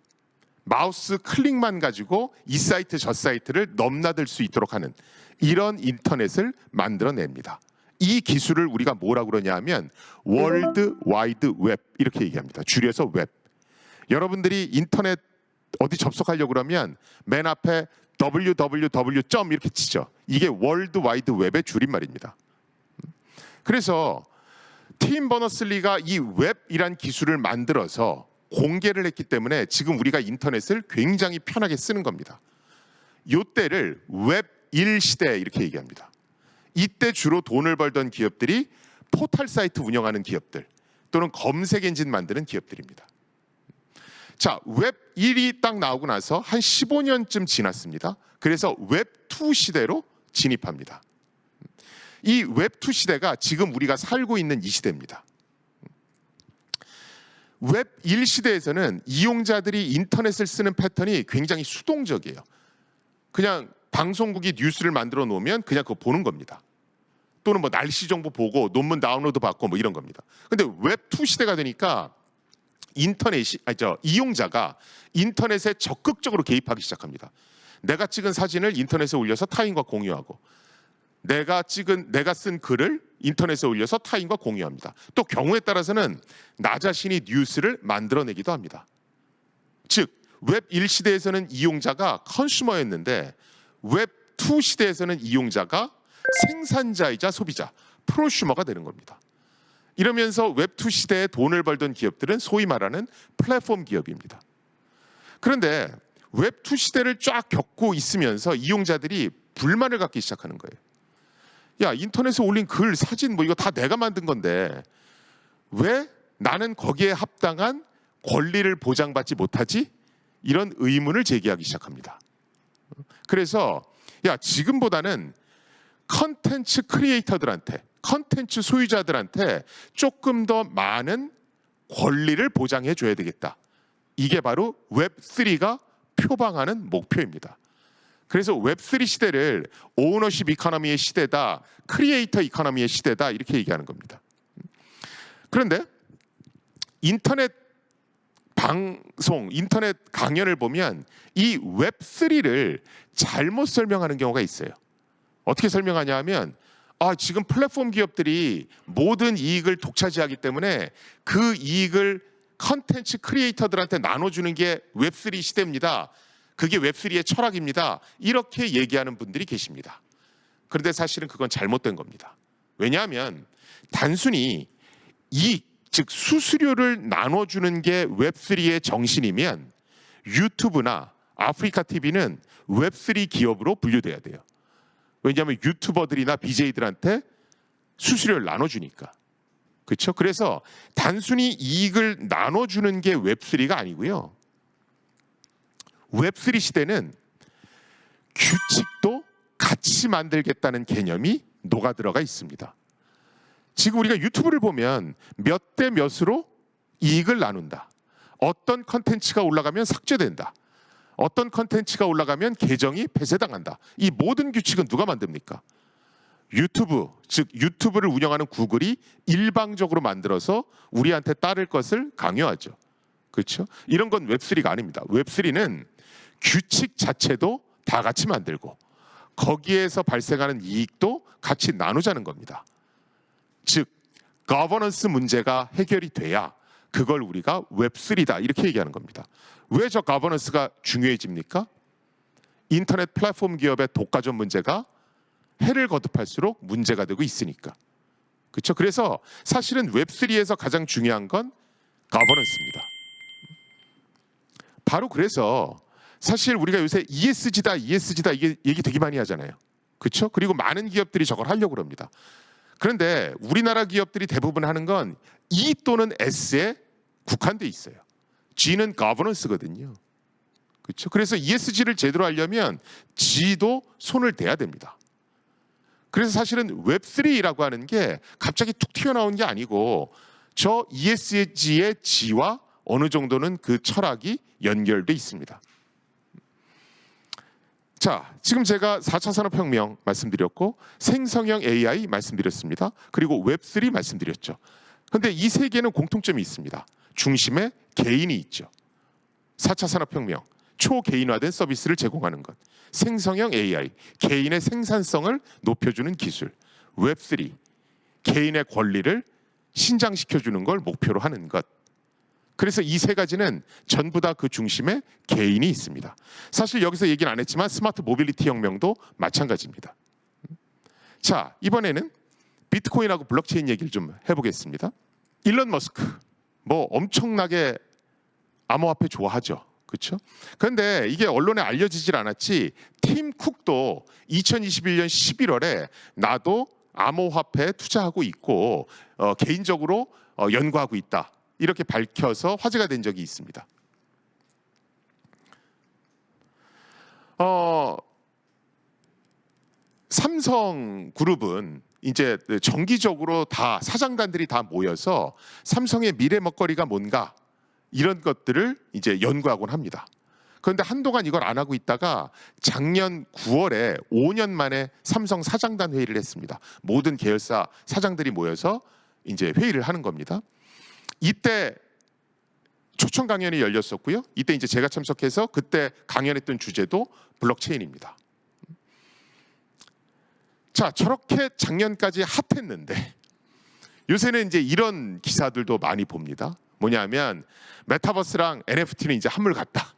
마우스 클릭만 가지고 이 사이트 저 사이트를 넘나들 수 있도록 하는 이런 인터넷을 만들어냅니다. 이 기술을 우리가 뭐라고 그러냐 하면 월드 와이드 웹 이렇게 얘기합니다. 줄여서 웹. 여러분들이 인터넷 어디 접속하려고 그러면 맨 앞에 www. 이렇게 치죠. 이게 월드 와이드 웹의 줄임말입니다. 그래서 팀 버너스-리가 이 웹이란 기술을 만들어서 공개를 했기 때문에 지금 우리가 인터넷을 굉장히 편하게 쓰는 겁니다. 이때를 웹 1 시대 이렇게 얘기합니다. 이때 주로 돈을 벌던 기업들이 포털 사이트 운영하는 기업들 또는 검색 엔진 만드는 기업들입니다. 자, 웹 1이 딱 나오고 나서 한 15년쯤 지났습니다. 그래서 웹 2 시대로 진입합니다. 이 웹 2 시대가 지금 우리가 살고 있는 이 시대입니다. 웹 1 시대에서는 이용자들이 인터넷을 쓰는 패턴이 굉장히 수동적이에요. 그냥 방송국이 뉴스를 만들어 놓으면 그냥 그거 보는 겁니다. 또는 뭐 날씨 정보 보고 논문 다운로드 받고 뭐 이런 겁니다. 근데 웹 2 시대가 되니까 이용자가 인터넷에 적극적으로 개입하기 시작합니다. 내가 찍은 사진을 인터넷에 올려서 타인과 공유하고, 내가 쓴 글을 인터넷에 올려서 타인과 공유합니다. 또 경우에 따라서는 나 자신이 뉴스를 만들어내기도 합니다. 즉, 웹 1 시대에서는 이용자가 컨슈머였는데 웹 2 시대에서는 이용자가 생산자이자 소비자, 프로슈머가 되는 겁니다. 이러면서 웹 2 시대에 돈을 벌던 기업들은 소위 말하는 플랫폼 기업입니다. 그런데 웹 2 시대를 쫙 겪고 있으면서 이용자들이 불만을 갖기 시작하는 거예요. 야, 인터넷에 올린 글, 사진 뭐 이거 다 내가 만든 건데 왜 나는 거기에 합당한 권리를 보장받지 못하지? 이런 의문을 제기하기 시작합니다. 그래서 야, 지금보다는 컨텐츠 크리에이터들한테, 컨텐츠 소유자들한테 조금 더 많은 권리를 보장해 줘야 되겠다. 이게 바로 웹3가 표방하는 목표입니다. 그래서 웹3 시대를 오너십 이코노미의 시대다, 크리에이터 이코노미의 시대다 이렇게 얘기하는 겁니다. 그런데 인터넷 방송, 인터넷 강연을 보면 이 웹3를 잘못 설명하는 경우가 있어요. 어떻게 설명하냐 하면 지금 플랫폼 기업들이 모든 이익을 독차지하기 때문에 그 이익을 컨텐츠 크리에이터들한테 나눠주는 게 웹3 시대입니다. 그게 웹3의 철학입니다. 이렇게 얘기하는 분들이 계십니다. 그런데 사실은 그건 잘못된 겁니다. 왜냐하면 단순히 이익, 즉 수수료를 나눠주는 게 웹3의 정신이면 유튜브나 아프리카 TV는 웹3 기업으로 분류돼야 돼요. 왜냐하면 유튜버들이나 BJ들한테 수수료를 나눠주니까. 그렇죠? 그래서 단순히 이익을 나눠주는 게 웹3가 아니고요. 웹3 시대는 규칙도 같이 만들겠다는 개념이 녹아들어가 있습니다. 지금 우리가 유튜브를 보면 몇 대 몇으로 이익을 나눈다. 어떤 컨텐츠가 올라가면 삭제된다. 어떤 컨텐츠가 올라가면 계정이 폐쇄당한다. 이 모든 규칙은 누가 만듭니까? 유튜브, 즉 유튜브를 운영하는 구글이 일방적으로 만들어서 우리한테 따를 것을 강요하죠. 그렇죠? 이런 건 웹3가 아닙니다. 웹3는 규칙 자체도 다 같이 만들고 거기에서 발생하는 이익도 같이 나누자는 겁니다. 즉 거버넌스 문제가 해결이 돼야 그걸 우리가 웹3다 이렇게 얘기하는 겁니다. 왜 저 거버넌스가 중요해집니까? 인터넷 플랫폼 기업의 독과점 문제가 해를 거듭할수록 문제가 되고 있으니까. 그렇죠? 그래서 사실은 웹3에서 가장 중요한 건 거버넌스입니다. 바로 그래서 사실 우리가 요새 ESG다 이게 얘기 되게 많이 하잖아요. 그렇죠? 그리고 많은 기업들이 저걸 하려고 합니다. 그런데 우리나라 기업들이 대부분 하는 건 E 또는 S에 국한돼 있어요. G는 거버넌스거든요. 그렇죠? 그래서 ESG를 제대로 하려면 G도 손을 대야 됩니다. 그래서 사실은 웹3라고 하는 게 갑자기 툭 튀어나온 게 아니고 저 ESG의 G와 어느 정도는 그 철학이 연결돼 있습니다. 자, 지금 제가 4차 산업혁명 말씀드렸고 생성형 AI 말씀드렸습니다. 그리고 웹3 말씀드렸죠. 그런데 이 세 개는 공통점이 있습니다. 중심에 개인이 있죠. 4차 산업혁명, 초개인화된 서비스를 제공하는 것. 생성형 AI, 개인의 생산성을 높여주는 기술. 웹3, 개인의 권리를 신장시켜주는 걸 목표로 하는 것. 그래서 이 세 가지는 전부 다 그 중심에 개인이 있습니다. 사실 여기서 얘기는 안 했지만 스마트 모빌리티 혁명도 마찬가지입니다. 자, 이번에는 비트코인하고 블록체인 얘기를 좀 해보겠습니다. 일론 머스크, 뭐 엄청나게 암호화폐 좋아하죠. 그렇죠? 그런데 이게 언론에 알려지질 않았지 팀 쿡도 2021년 11월에 나도 암호화폐에 투자하고 있고 개인적으로 연구하고 있다. 이렇게 밝혀서 화제가 된 적이 있습니다. 삼성그룹은 이제 정기적으로 다 사장단들이 다 모여서 삼성의 미래 먹거리가 뭔가 이런 것들을 이제 연구하곤 합니다. 그런데 한동안 이걸 안 하고 있다가 작년 9월에 5년 만에 삼성 사장단 회의를 했습니다. 모든 계열사 사장들이 모여서 이제 회의를 하는 겁니다. 이때 초청 강연이 열렸었고요. 이때 이제 제가 참석해서 그때 강연했던 주제도 블록체인입니다. 자, 저렇게 작년까지 핫했는데 요새는 이제 이런 기사들도 많이 봅니다. 뭐냐면 메타버스랑 NFT는 이제 한물 같다.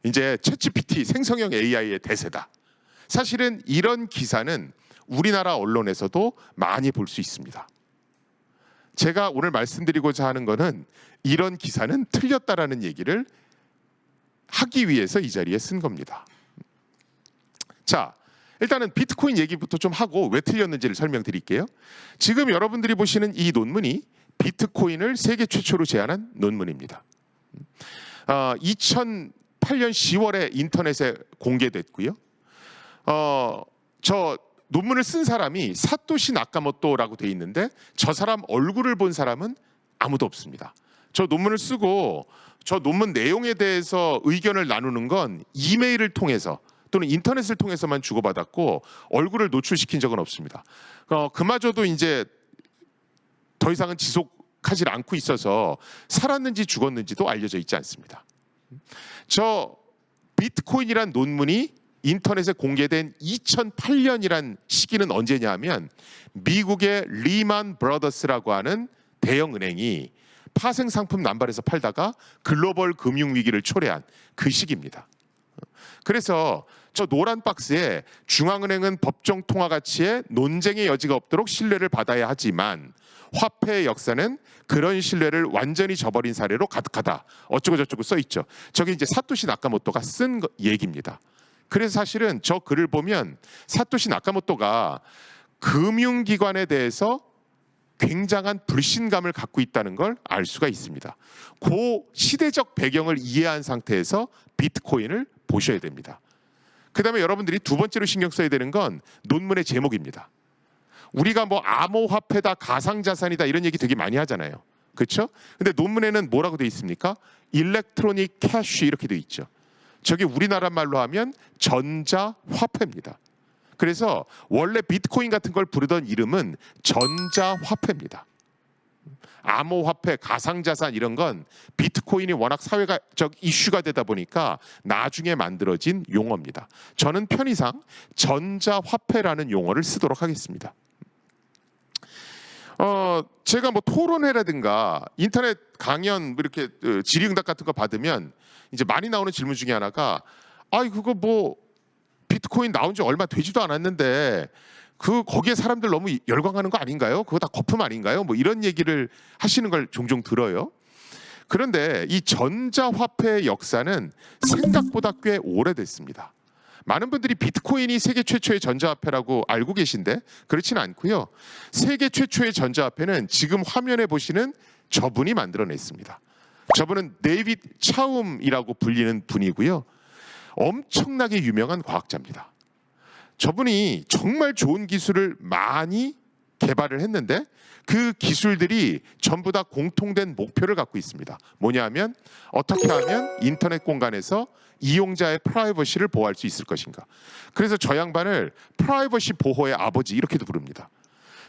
이제 챗GPT 생성형 AI의 대세다. 사실은 이런 기사는 우리나라 언론에서도 많이 볼 수 있습니다. 제가 오늘 말씀드리고자 하는 것은 이런 기사는 틀렸다라는 얘기를 하기 위해서 이 자리에 쓴 겁니다. 자, 일단은 비트코인 얘기부터 좀 하고 왜 틀렸는지를 설명드릴게요. 지금 여러분들이 보시는 이 논문이 비트코인을 세계 최초로 제안한 논문입니다. 2008년 10월에 인터넷에 공개됐고요. 저 논문을 쓴 사람이 사토시 나카모토라고 돼 있는데 저 사람 얼굴을 본 사람은 아무도 없습니다. 저 논문을 쓰고 저 논문 내용에 대해서 의견을 나누는 건 이메일을 통해서 또는 인터넷을 통해서만 주고받았고 얼굴을 노출시킨 적은 없습니다. 그마저도 이제 더 이상은 지속하지 않고 있어서 살았는지 죽었는지도 알려져 있지 않습니다. 저 비트코인이란 논문이 인터넷에 공개된 2008년이란 시기는 언제냐 하면 미국의 리만 브라더스라고 하는 대형 은행이 파생 상품 남발해서 팔다가 글로벌 금융 위기를 초래한 그 시기입니다. 그래서 저 노란 박스에 중앙은행은 법정 통화 가치에 논쟁의 여지가 없도록 신뢰를 받아야 하지만 화폐의 역사는 그런 신뢰를 완전히 저버린 사례로 가득하다. 어쩌고 저쩌고 써 있죠. 저게 이제 사토시 나카모토가 쓴 얘기입니다. 그래서 사실은 저 글을 보면 사토시 나카모토가 금융기관에 대해서 굉장한 불신감을 갖고 있다는 걸 알 수가 있습니다. 그 시대적 배경을 이해한 상태에서 비트코인을 보셔야 됩니다. 그 다음에 여러분들이 두 번째로 신경 써야 되는 건 논문의 제목입니다. 우리가 뭐 암호화폐다, 가상자산이다 이런 얘기 되게 많이 하잖아요. 그렇죠? 근데 논문에는 뭐라고 돼 있습니까? 일렉트로닉 캐시 이렇게 돼 있죠. 저게 우리나라 말로 하면 전자화폐입니다. 그래서 원래 비트코인 같은 걸 부르던 이름은 전자화폐입니다. 암호화폐, 가상자산 이런 건 비트코인이 워낙 사회적 이슈가 되다 보니까 나중에 만들어진 용어입니다. 저는 편의상 전자화폐라는 용어를 쓰도록 하겠습니다. 제가 뭐 토론회라든가 인터넷 강연 이렇게 질의응답 같은 거 받으면 이제 많이 나오는 질문 중에 하나가 그거 뭐 비트코인 나온 지 얼마 되지도 않았는데 거기에 사람들 너무 열광하는 거 아닌가요? 그거 다 거품 아닌가요? 뭐 이런 얘기를 하시는 걸 종종 들어요. 그런데 이 전자화폐의 역사는 생각보다 꽤 오래됐습니다. 많은 분들이 비트코인이 세계 최초의 전자화폐라고 알고 계신데 그렇지는 않고요. 세계 최초의 전자화폐는 지금 화면에 보시는 저분이 만들어냈습니다. 저분은 데이비드 차움이라고 불리는 분이고요. 엄청나게 유명한 과학자입니다. 저분이 정말 좋은 기술을 많이 개발을 했는데 그 기술들이 전부 다 공통된 목표를 갖고 있습니다. 뭐냐면 어떻게 하면 인터넷 공간에서 이용자의 프라이버시를 보호할 수 있을 것인가. 그래서 저 양반을 프라이버시 보호의 아버지 이렇게도 부릅니다.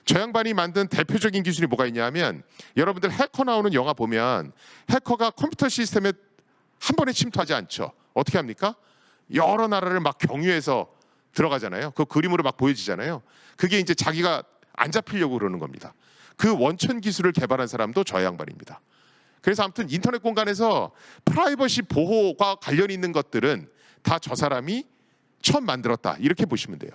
저 양반이 만든 대표적인 기술이 뭐가 있냐면 여러분들 해커 나오는 영화 보면 해커가 컴퓨터 시스템에 한 번에 침투하지 않죠. 어떻게 합니까? 여러 나라를 막 경유해서 들어가잖아요. 그 그림으로 막 보여지잖아요. 그게 이제 자기가 안 잡히려고 그러는 겁니다. 그 원천 기술을 개발한 사람도 저 양반입니다. 그래서 아무튼 인터넷 공간에서 프라이버시 보호가 관련 있는 것들은 다 저 사람이 처음 만들었다. 이렇게 보시면 돼요.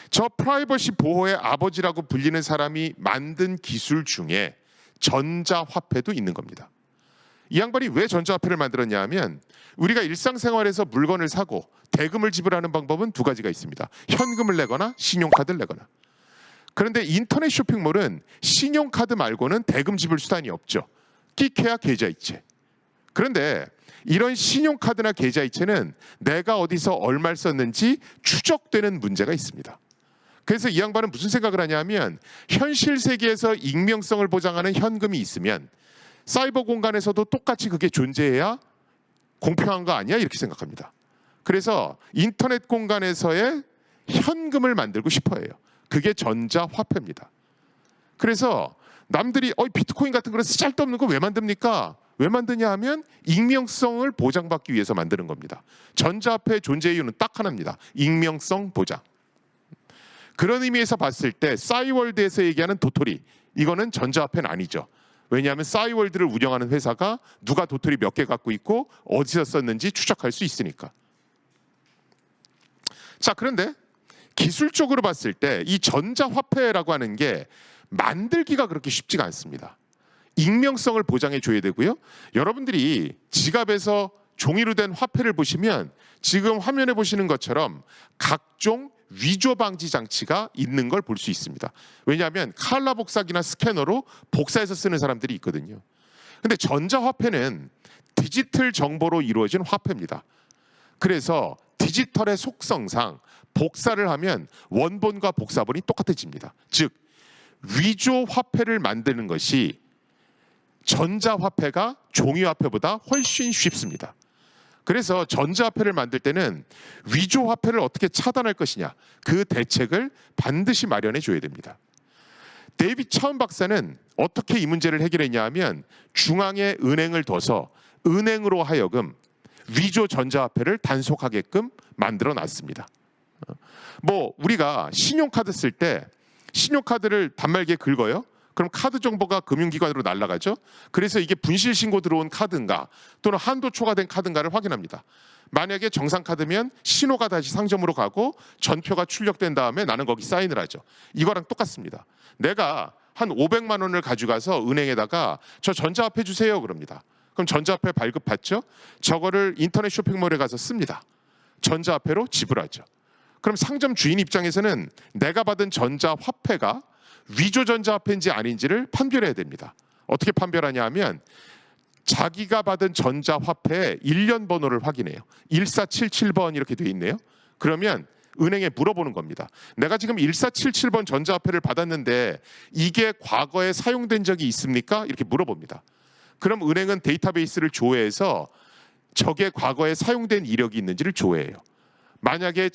저 프라이버시 보호의 아버지라고 불리는 사람이 만든 기술 중에 전자화폐도 있는 겁니다. 이 양반이 왜 전자화폐를 만들었냐 하면 우리가 일상생활에서 물건을 사고 대금을 지불하는 방법은 두 가지가 있습니다. 현금을 내거나 신용카드를 내거나. 그런데 인터넷 쇼핑몰은 신용카드 말고는 대금 지불 수단이 없죠. 끼케야 계좌이체. 그런데 이런 신용카드나 계좌이체는 내가 어디서 얼마를 썼는지 추적되는 문제가 있습니다. 그래서 이 양반은 무슨 생각을 하냐면 현실 세계에서 익명성을 보장하는 현금이 있으면 사이버 공간에서도 똑같이 그게 존재해야 공평한 거 아니야? 이렇게 생각합니다. 그래서 인터넷 공간에서의 현금을 만들고 싶어 해요. 그게 전자화폐입니다. 그래서 남들이 비트코인 같은 거는 쓸데없는 거 왜 만듭니까? 왜 만드냐 하면 익명성을 보장받기 위해서 만드는 겁니다. 전자화폐의 존재 이유는 딱 하나입니다. 익명성 보장. 그런 의미에서 봤을 때 싸이월드에서 얘기하는 도토리, 이거는 전자화폐는 아니죠. 왜냐하면 싸이월드를 운영하는 회사가 누가 도토리 몇 개 갖고 있고 어디서 썼는지 추적할 수 있으니까. 자, 그런데 기술적으로 봤을 때 이 전자화폐라고 하는 게 만들기가 그렇게 쉽지가 않습니다. 익명성을 보장해 줘야 되고요. 여러분들이 지갑에서 종이로 된 화폐를 보시면 지금 화면에 보시는 것처럼 각종 위조 방지 장치가 있는 걸 볼 수 있습니다. 왜냐하면 칼라 복사기나 스캐너로 복사해서 쓰는 사람들이 있거든요. 근데 전자화폐는 디지털 정보로 이루어진 화폐입니다. 그래서 디지털의 속성상 복사를 하면 원본과 복사본이 똑같아집니다. 즉 위조 화폐를 만드는 것이 전자화폐가 종이화폐보다 훨씬 쉽습니다. 그래서 전자화폐를 만들 때는 위조 화폐를 어떻게 차단할 것이냐, 그 대책을 반드시 마련해 줘야 됩니다. 데이빗 차운 박사는 어떻게 이 문제를 해결했냐 하면 중앙에 은행을 둬서 은행으로 하여금 위조 전자화폐를 단속하게끔 만들어 놨습니다. 우리가 신용카드 쓸 때 신용카드를 단말기에 긁어요. 그럼 카드 정보가 금융기관으로 날아가죠. 그래서 이게 분실 신고 들어온 카드인가 또는 한도 초과된 카드인가를 확인합니다. 만약에 정상 카드면 신호가 다시 상점으로 가고 전표가 출력된 다음에 나는 거기 사인을 하죠. 이거랑 똑같습니다. 내가 한 500만 원을 가져가서 은행에다가 저 전자화폐 주세요 그럽니다. 그럼 전자화폐 발급받죠. 저거를 인터넷 쇼핑몰에 가서 씁니다. 전자화폐로 지불하죠. 그럼 상점 주인 입장에서는 내가 받은 전자화폐가 위조 전자화폐인지 아닌지를 판별해야 됩니다. 어떻게 판별하냐 하면 자기가 받은 전자화폐의 일련 번호를 확인해요. 1477번 이렇게 돼 있네요. 그러면 은행에 물어보는 겁니다. 내가 지금 1477번 전자화폐를 받았는데 이게 과거에 사용된 적이 있습니까? 이렇게 물어봅니다. 그럼 은행은 데이터베이스를 조회해서 저게 과거에 사용된 이력이 있는지를 조회해요. 만약에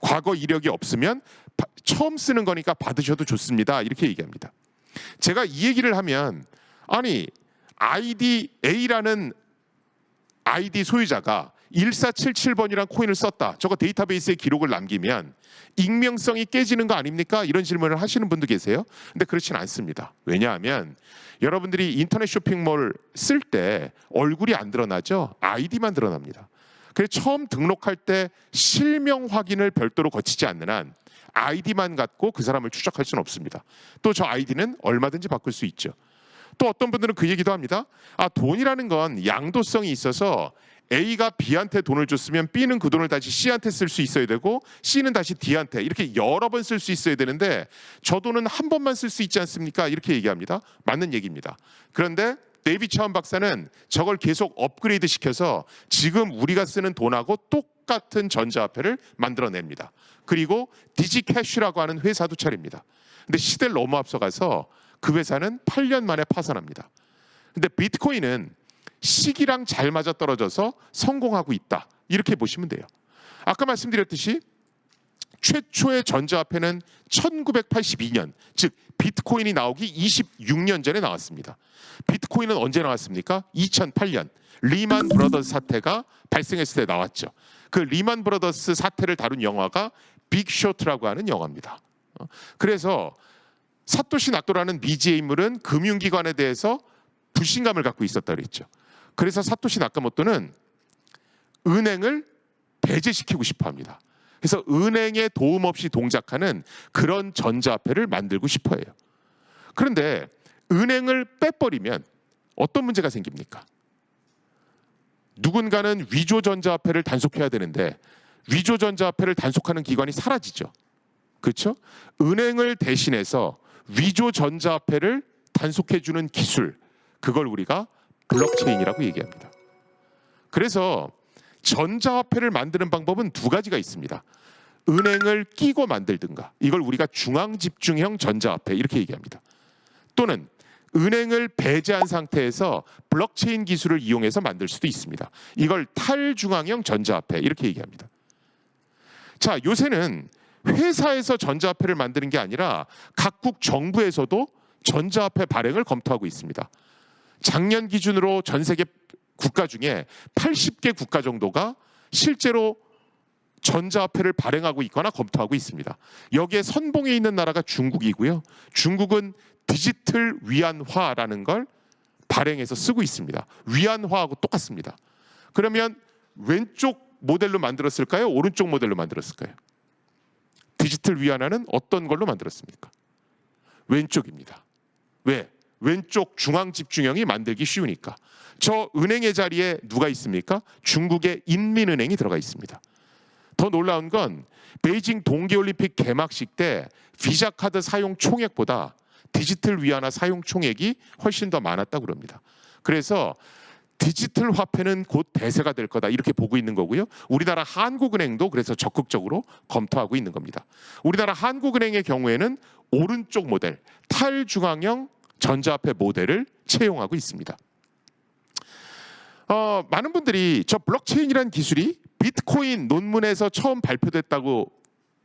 과거 이력이 없으면 처음 쓰는 거니까 받으셔도 좋습니다. 이렇게 얘기합니다. 제가 이 얘기를 하면 아니 아이디 A라는 아이디 소유자가 1477번이라는 코인을 썼다. 저거 데이터베이스에 기록을 남기면 익명성이 깨지는 거 아닙니까? 이런 질문을 하시는 분도 계세요. 근데 그렇지는 않습니다. 왜냐하면 여러분들이 인터넷 쇼핑몰 쓸 때 얼굴이 안 드러나죠? 아이디만 드러납니다. 그래서 처음 등록할 때 실명 확인을 별도로 거치지 않는 한 아이디만 갖고 그 사람을 추적할 수는 없습니다. 또 저 아이디는 얼마든지 바꿀 수 있죠. 또 어떤 분들은 그 얘기도 합니다. 돈이라는 건 양도성이 있어서 A가 B한테 돈을 줬으면 B는 그 돈을 다시 C한테 쓸 수 있어야 되고 C는 다시 D한테 이렇게 여러 번 쓸 수 있어야 되는데 저 돈은 한 번만 쓸 수 있지 않습니까? 이렇게 얘기합니다. 맞는 얘기입니다. 그런데 데이빗 차운 박사는 저걸 계속 업그레이드 시켜서 지금 우리가 쓰는 돈하고 똑같은 전자화폐를 만들어냅니다. 그리고 디지캐쉬라고 하는 회사도 차립니다. 근데 시대를 너무 앞서가서 그 회사는 8년 만에 파산합니다. 근데 비트코인은 시기랑 잘 맞아떨어져서 성공하고 있다. 이렇게 보시면 돼요. 아까 말씀드렸듯이 최초의 전자화폐는 1982년, 즉 비트코인이 나오기 26년 전에 나왔습니다. 비트코인은 언제 나왔습니까? 2008년 리만 브러더스 사태가 발생했을 때 나왔죠. 그 리만 브러더스 사태를 다룬 영화가 빅쇼트라고 하는 영화입니다. 그래서 사토시 나토라는 미지의 인물은 금융기관에 대해서 불신감을 갖고 있었다 그랬죠. 그래서 사토시 나카모토는 은행을 배제시키고 싶어 합니다. 그래서 은행의 도움 없이 동작하는 그런 전자화폐를 만들고 싶어 해요. 그런데 은행을 빼버리면 어떤 문제가 생깁니까? 누군가는 위조 전자화폐를 단속해야 되는데 위조 전자화폐를 단속하는 기관이 사라지죠. 그렇죠? 은행을 대신해서 위조 전자화폐를 단속해주는 기술, 그걸 우리가 블록체인이라고 얘기합니다. 그래서 전자화폐를 만드는 방법은 두 가지가 있습니다. 은행을 끼고 만들든가, 이걸 우리가 중앙집중형 전자화폐 이렇게 얘기합니다. 또는 은행을 배제한 상태에서 블록체인 기술을 이용해서 만들 수도 있습니다. 이걸 탈중앙형 전자화폐 이렇게 얘기합니다. 자, 요새는 회사에서 전자화폐를 만드는 게 아니라 각국 정부에서도 전자화폐 발행을 검토하고 있습니다. 작년 기준으로 전 세계 국가 중에 80개 국가 정도가 실제로 전자화폐를 발행하고 있거나 검토하고 있습니다. 여기에 선봉에 있는 나라가 중국이고요. 중국은 디지털 위안화라는 걸 발행해서 쓰고 있습니다. 위안화하고 똑같습니다. 그러면 왼쪽 모델로 만들었을까요? 오른쪽 모델로 만들었을까요? 디지털 위안화는 어떤 걸로 만들었습니까? 왼쪽입니다. 왜? 왼쪽 중앙 집중형이 만들기 쉬우니까. 저 은행의 자리에 누가 있습니까? 중국의 인민은행이 들어가 있습니다. 더 놀라운 건 베이징 동계올림픽 개막식 때 비자 카드 사용 총액보다 디지털 위안화 사용 총액이 훨씬 더 많았다고 그럽니다. 그래서 디지털 화폐는 곧 대세가 될 거다 이렇게 보고 있는 거고요. 우리나라 한국은행도 그래서 적극적으로 검토하고 있는 겁니다. 우리나라 한국은행의 경우에는 오른쪽 모델 탈중앙형 전자화폐 모델을 채용하고 있습니다. 많은 분들이 저 블록체인이라는 기술이 비트코인 논문에서 처음 발표됐다고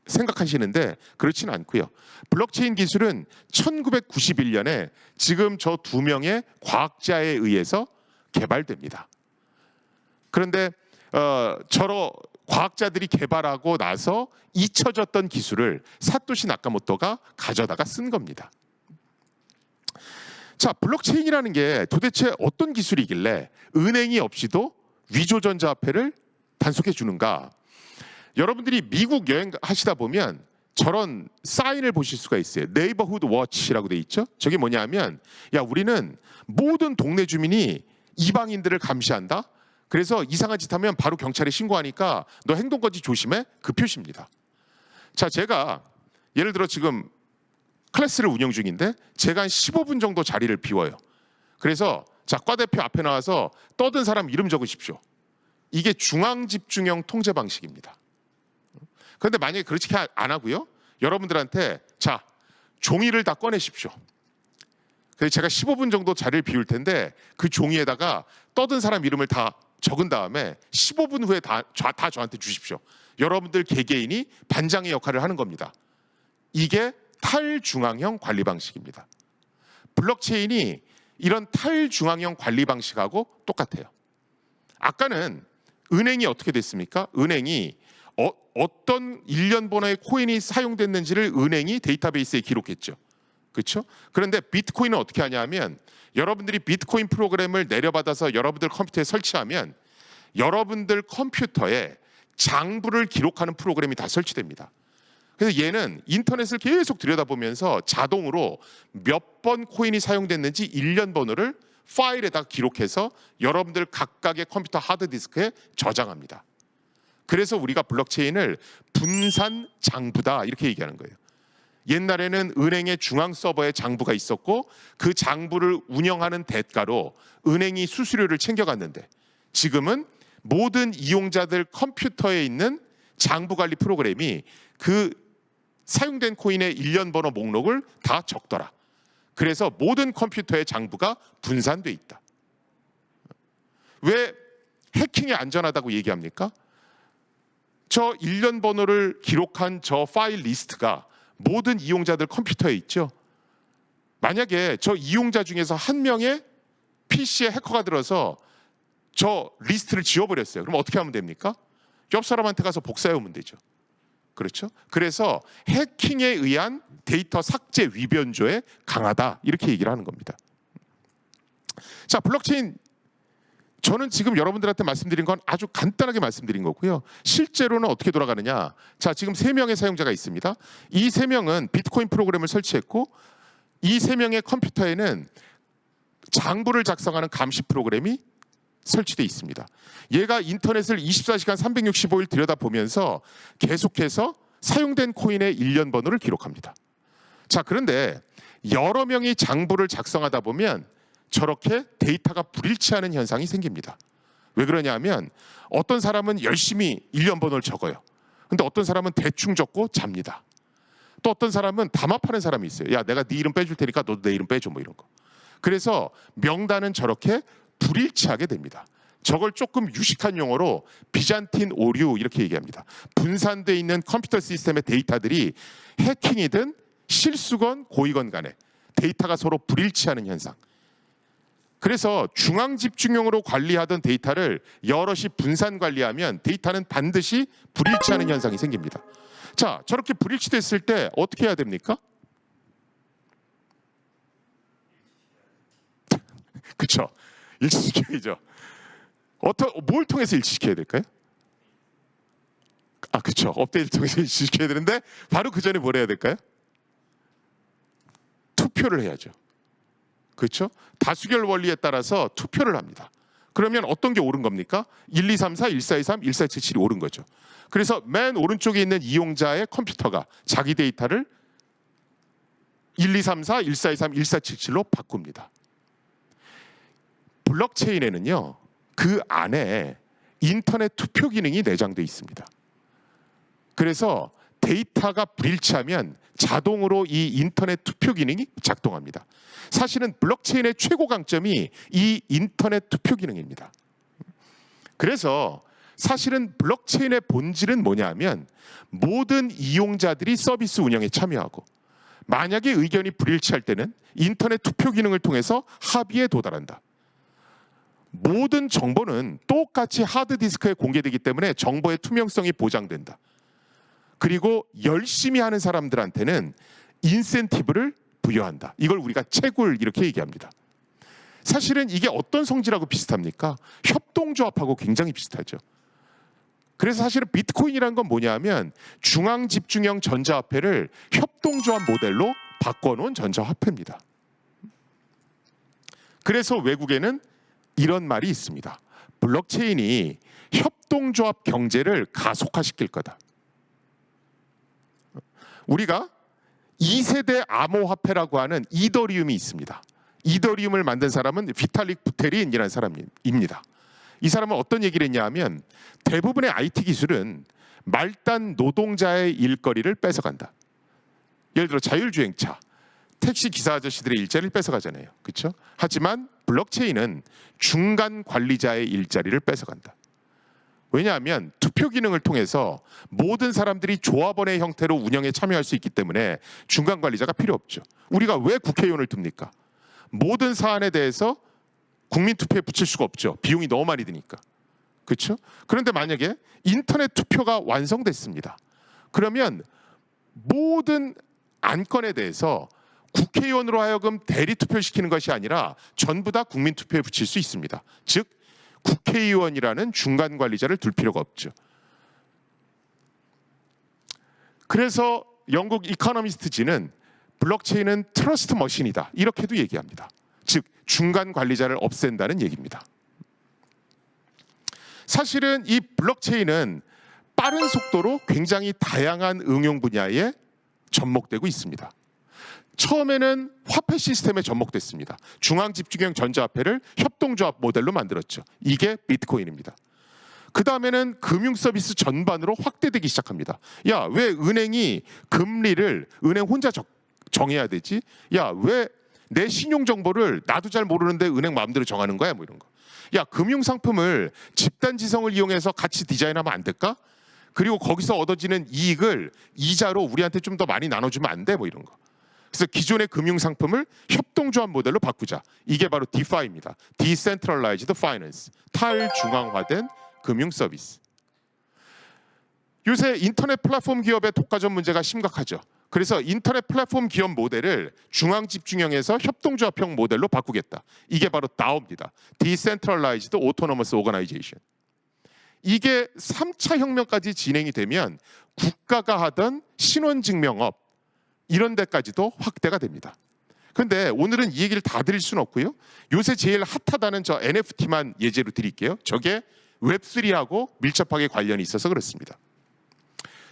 생각하시는데 그렇지는 않고요. 블록체인 기술은 1991년에 지금 저 두 명의 과학자에 의해서 개발됩니다. 그런데 저러 과학자들이 개발하고 나서 잊혀졌던 기술을 사토시 나카모토가 가져다가 쓴 겁니다. 자, 블록체인이라는 게 도대체 어떤 기술이길래 은행이 없이도 위조 전자화폐를 단속해 주는가? 여러분들이 미국 여행 하시다 보면 저런 사인을 보실 수가 있어요. 네이버후드 워치라고 돼 있죠. 저게 뭐냐면 야, 우리는 모든 동네 주민이 이방인들을 감시한다. 그래서 이상한 짓 하면 바로 경찰에 신고하니까 너 행동거지 조심해. 그 표시입니다. 자, 제가 예를 들어 지금 클래스를 운영 중인데 제가 한 15분 정도 자리를 비워요. 그래서 자, 과 대표 앞에 나와서 떠든 사람 이름 적으십시오. 이게 중앙 집중형 통제 방식입니다. 그런데 만약에 그렇게 안 하고요. 여러분들한테 자, 종이를 다 꺼내십시오. 그래서 제가 15분 정도 자리를 비울 텐데 그 종이에다가 떠든 사람 이름을 다 적은 다음에 15분 후에 다 저한테 주십시오. 여러분들 개개인이 반장의 역할을 하는 겁니다. 이게 탈중앙형 관리 방식입니다. 블록체인이 이런 탈중앙형 관리 방식하고 똑같아요. 아까는 은행이 어떻게 됐습니까? 은행이 어떤 일련 번호의 코인이 사용됐는지를 은행이 데이터베이스에 기록했죠. 그렇죠? 그런데 비트코인은 어떻게 하냐면 여러분들이 비트코인 프로그램을 내려받아서 여러분들 컴퓨터에 설치하면 여러분들 컴퓨터에 장부를 기록하는 프로그램이 다 설치됩니다. 그래서 얘는 인터넷을 계속 들여다보면서 자동으로 몇 번 코인이 사용됐는지 일련 번호를 파일에다 기록해서 여러분들 각각의 컴퓨터 하드디스크에 저장합니다. 그래서 우리가 블록체인을 분산 장부다 이렇게 얘기하는 거예요. 옛날에는 은행의 중앙 서버에 장부가 있었고 그 장부를 운영하는 대가로 은행이 수수료를 챙겨갔는데 지금은 모든 이용자들 컴퓨터에 있는 장부 관리 프로그램이 그 사용된 코인의 일련 번호 목록을 다 적더라. 그래서 모든 컴퓨터의 장부가 분산돼 있다. 왜 해킹이 안전하다고 얘기합니까? 저 일련 번호를 기록한 저 파일 리스트가 모든 이용자들 컴퓨터에 있죠. 만약에 저 이용자 중에서 한 명의 PC에 해커가 들어서 저 리스트를 지워버렸어요. 그럼 어떻게 하면 됩니까? 옆 사람한테 가서 복사해 오면 되죠. 그렇죠? 그래서 해킹에 의한 데이터 삭제 위변조에 강하다 이렇게 얘기를 하는 겁니다. 자, 블록체인 저는 지금 여러분들한테 말씀드린 건 아주 간단하게 말씀드린 거고요. 실제로는 어떻게 돌아가느냐? 자, 지금 3명의 사용자가 있습니다. 이 3명은 비트코인 프로그램을 설치했고 이 3명의 컴퓨터에는 장부를 작성하는 감시 프로그램이 설치되어 있습니다. 얘가 인터넷을 24시간 365일 들여다보면서 계속해서 사용된 코인의 일련 번호를 기록합니다. 자, 그런데 여러 명이 장부를 작성하다 보면 저렇게 데이터가 불일치하는 현상이 생깁니다. 왜 그러냐면 어떤 사람은 열심히 일련 번호를 적어요. 근데 어떤 사람은 대충 적고 잡니다. 또 어떤 사람은 담합하는 사람이 있어요. 야, 내가 네 이름 빼줄 테니까 너도 내 이름 빼줘 뭐 이런 거. 그래서 명단은 저렇게 불일치하게 됩니다. 저걸 조금 유식한 용어로 비잔틴 오류 이렇게 얘기합니다. 분산되어 있는 컴퓨터 시스템의 데이터들이 해킹이든 실수건 고의건 간에 데이터가 서로 불일치하는 현상. 그래서 중앙 집중형으로 관리하던 데이터를 여럿이 분산 관리하면 데이터는 반드시 불일치하는 현상이 생깁니다. 자, 저렇게 불일치됐을 때 어떻게 해야 됩니까? 그렇죠. 일치시켜야죠. 뭘 통해서 일치시켜야 될까요? 아, 그렇죠. 업데이트를 통해서 일치시켜야 되는데 바로 그 전에 뭘 해야 될까요? 투표를 해야죠. 그렇죠? 다수결 원리에 따라서 투표를 합니다. 그러면 어떤 게 옳은 겁니까? 1, 2, 3, 4, 1, 4, 2, 3, 1, 4, 7, 7이 옳은 거죠. 그래서 맨 오른쪽에 있는 이용자의 컴퓨터가 자기 데이터를 1, 2, 3, 4, 1, 4, 2, 3, 1, 4, 7, 7로 바꿉니다. 블록체인에는요, 그 안에 인터넷 투표 기능이 내장되어 있습니다. 그래서 데이터가 불일치하면 자동으로 이 인터넷 투표 기능이 작동합니다. 사실은 블록체인의 최고 강점이 이 인터넷 투표 기능입니다. 그래서 사실은 블록체인의 본질은 뭐냐면 모든 이용자들이 서비스 운영에 참여하고 만약에 의견이 불일치할 때는 인터넷 투표 기능을 통해서 합의에 도달한다. 모든 정보는 똑같이 하드디스크에 공개되기 때문에 정보의 투명성이 보장된다. 그리고 열심히 하는 사람들한테는 인센티브를 부여한다. 이걸 우리가 채굴 이렇게 얘기합니다. 사실은 이게 어떤 성질하고 비슷합니까? 협동조합하고 굉장히 비슷하죠. 그래서 사실은 비트코인이라는 건 뭐냐면 중앙 집중형 전자화폐를 협동조합 모델로 바꿔놓은 전자화폐입니다. 그래서 외국에는 이런 말이 있습니다. 블록체인이 협동조합 경제를 가속화시킬 거다. 우리가 2세대 암호화폐라고 하는 이더리움이 있습니다. 이더리움을 만든 사람은 비탈릭 부테린이라는 사람입니다. 이 사람은 어떤 얘기를 했냐 하면 대부분의 IT 기술은 말단 노동자의 일거리를 뺏어간다. 예를 들어 자율주행차, 택시 기사 아저씨들의 일자리를 뺏어가잖아요. 그렇죠? 하지만 블록체인은 중간 관리자의 일자리를 뺏어간다. 왜냐하면 투표 기능을 통해서 모든 사람들이 조합원의 형태로 운영에 참여할 수 있기 때문에 중간 관리자가 필요 없죠. 우리가 왜 국회의원을 둡니까? 모든 사안에 대해서 국민 투표에 붙일 수가 없죠. 비용이 너무 많이 드니까. 그렇죠? 그런데 만약에 인터넷 투표가 완성됐습니다. 그러면 모든 안건에 대해서 국회의원으로 하여금 대리 투표시키는 것이 아니라 전부 다 국민 투표에 붙일 수 있습니다. 즉 국회의원이라는 중간 관리자를 둘 필요가 없죠. 그래서 영국 이코노미스트지는 블록체인은 트러스트 머신이다. 이렇게도 얘기합니다. 즉 중간 관리자를 없앤다는 얘기입니다. 사실은 이 블록체인은 빠른 속도로 굉장히 다양한 응용 분야에 접목되고 있습니다. 처음에는 화폐 시스템에 접목됐습니다. 중앙 집중형 전자화폐를 협동조합 모델로 만들었죠. 이게 비트코인입니다. 그 다음에는 금융 서비스 전반으로 확대되기 시작합니다. 야, 왜 은행이 금리를 은행 혼자 정해야 되지? 야, 왜 내 신용 정보를 나도 잘 모르는데 은행 마음대로 정하는 거야? 뭐 이런 거. 야, 금융 상품을 집단 지성을 이용해서 같이 디자인하면 안 될까? 그리고 거기서 얻어지는 이익을 이자로 우리한테 좀 더 많이 나눠주면 안 돼? 뭐 이런 거. 그래서 기존의 금융 상품을 협동조합 모델로 바꾸자. 이게 바로 DeFi입니다. Decentralized Finance. 탈중앙화된 금융 서비스. 요새 인터넷 플랫폼 기업의 독과점 문제가 심각하죠. 그래서 인터넷 플랫폼 기업 모델을 중앙 집중형에서 협동조합형 모델로 바꾸겠다. 이게 바로 DAO입니다. Decentralized Autonomous Organization. 이게 3차 혁명까지 진행이 되면 국가가 하던 신원증명업 이런 데까지도 확대가 됩니다. 그런데 오늘은 이 얘기를 다 드릴 수는 없고요. 요새 제일 핫하다는 저 NFT만 예제로 드릴게요. 저게 웹3하고 밀접하게 관련이 있어서 그렇습니다.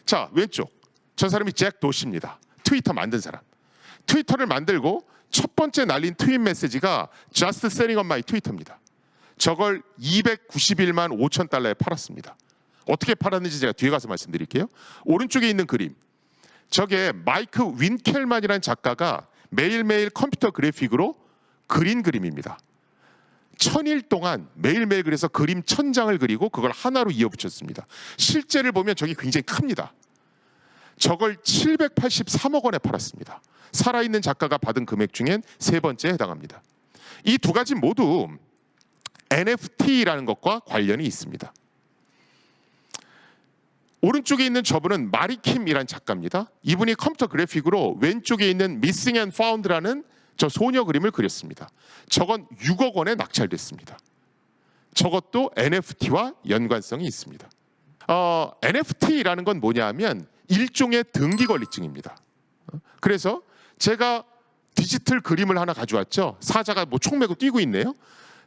자, 왼쪽. 저 사람이 잭 도시입니다. 트위터 만든 사람. 트위터를 만들고 첫 번째 날린 트윗 메시지가 Just selling on my Twitter입니다. 저걸 291만 5천 달러에 팔았습니다. 어떻게 팔았는지 제가 뒤에 가서 말씀드릴게요. 오른쪽에 있는 그림. 저게 마이크 윈켈만이라는 작가가 매일매일 컴퓨터 그래픽으로 그린 그림입니다. 1000일 동안 매일매일 그래서 그림 1000장을 그리고 그걸 하나로 이어붙였습니다. 실제를 보면 저게 굉장히 큽니다. 저걸 783억 원에 팔았습니다. 살아있는 작가가 받은 금액 중엔 세 번째에 해당합니다. 이 두 가지 모두 NFT라는 것과 관련이 있습니다. 오른쪽에 있는 저분은 마리킴이라는 작가입니다. 이분이 컴퓨터 그래픽으로 왼쪽에 있는 Missing and Found라는 저 소녀 그림을 그렸습니다. 저건 6억 원에 낙찰됐습니다. 저것도 NFT와 연관성이 있습니다. NFT라는 건 뭐냐 하면 일종의 등기권리증입니다. 그래서 제가 디지털 그림을 하나 가져왔죠. 사자가 뭐 총 메고 뛰고 있네요.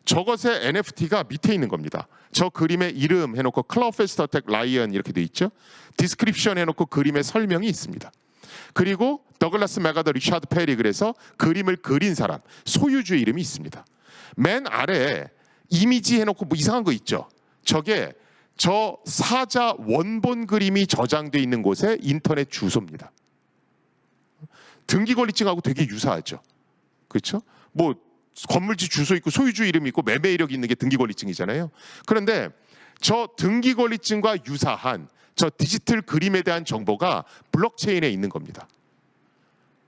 저것의 NFT가 밑에 있는 겁니다. 저 그림의 이름 해놓고 클라우드 페스트 어택 라이언 이렇게 돼 있죠. 디스크립션 해놓고 그림의 설명이 있습니다. 그리고 더글라스 메가더 리차드 페리 그래서 그림을 그린 사람 소유주의 이름이 있습니다. 맨 아래에 이미지 해놓고 뭐 이상한 거 있죠. 저게 저 사자 원본 그림이 저장돼 있는 곳의 인터넷 주소입니다. 등기권리증하고 되게 유사하죠. 그렇죠? 뭐 건물지 주소 있고 소유주 이름 있고 매매 이력이 있는 게 등기권리증이잖아요. 그런데 저 등기권리증과 유사한 저 디지털 그림에 대한 정보가 블록체인에 있는 겁니다.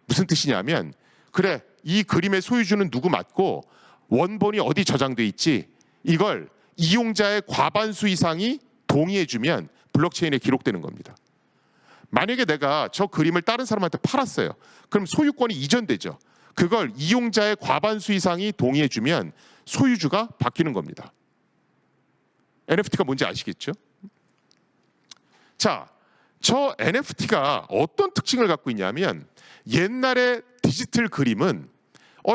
무슨 뜻이냐면 그래 이 그림의 소유주는 누구 맞고 원본이 어디 저장돼 있지 이걸 이용자의 과반수 이상이 동의해주면 블록체인에 기록되는 겁니다. 만약에 내가 저 그림을 다른 사람한테 팔았어요. 그럼 소유권이 이전되죠. 그걸 이용자의 과반수 이상이 동의해주면 소유주가 바뀌는 겁니다. NFT가 뭔지 아시겠죠? 자, 저 NFT가 어떤 특징을 갖고 있냐면 옛날에 디지털 그림은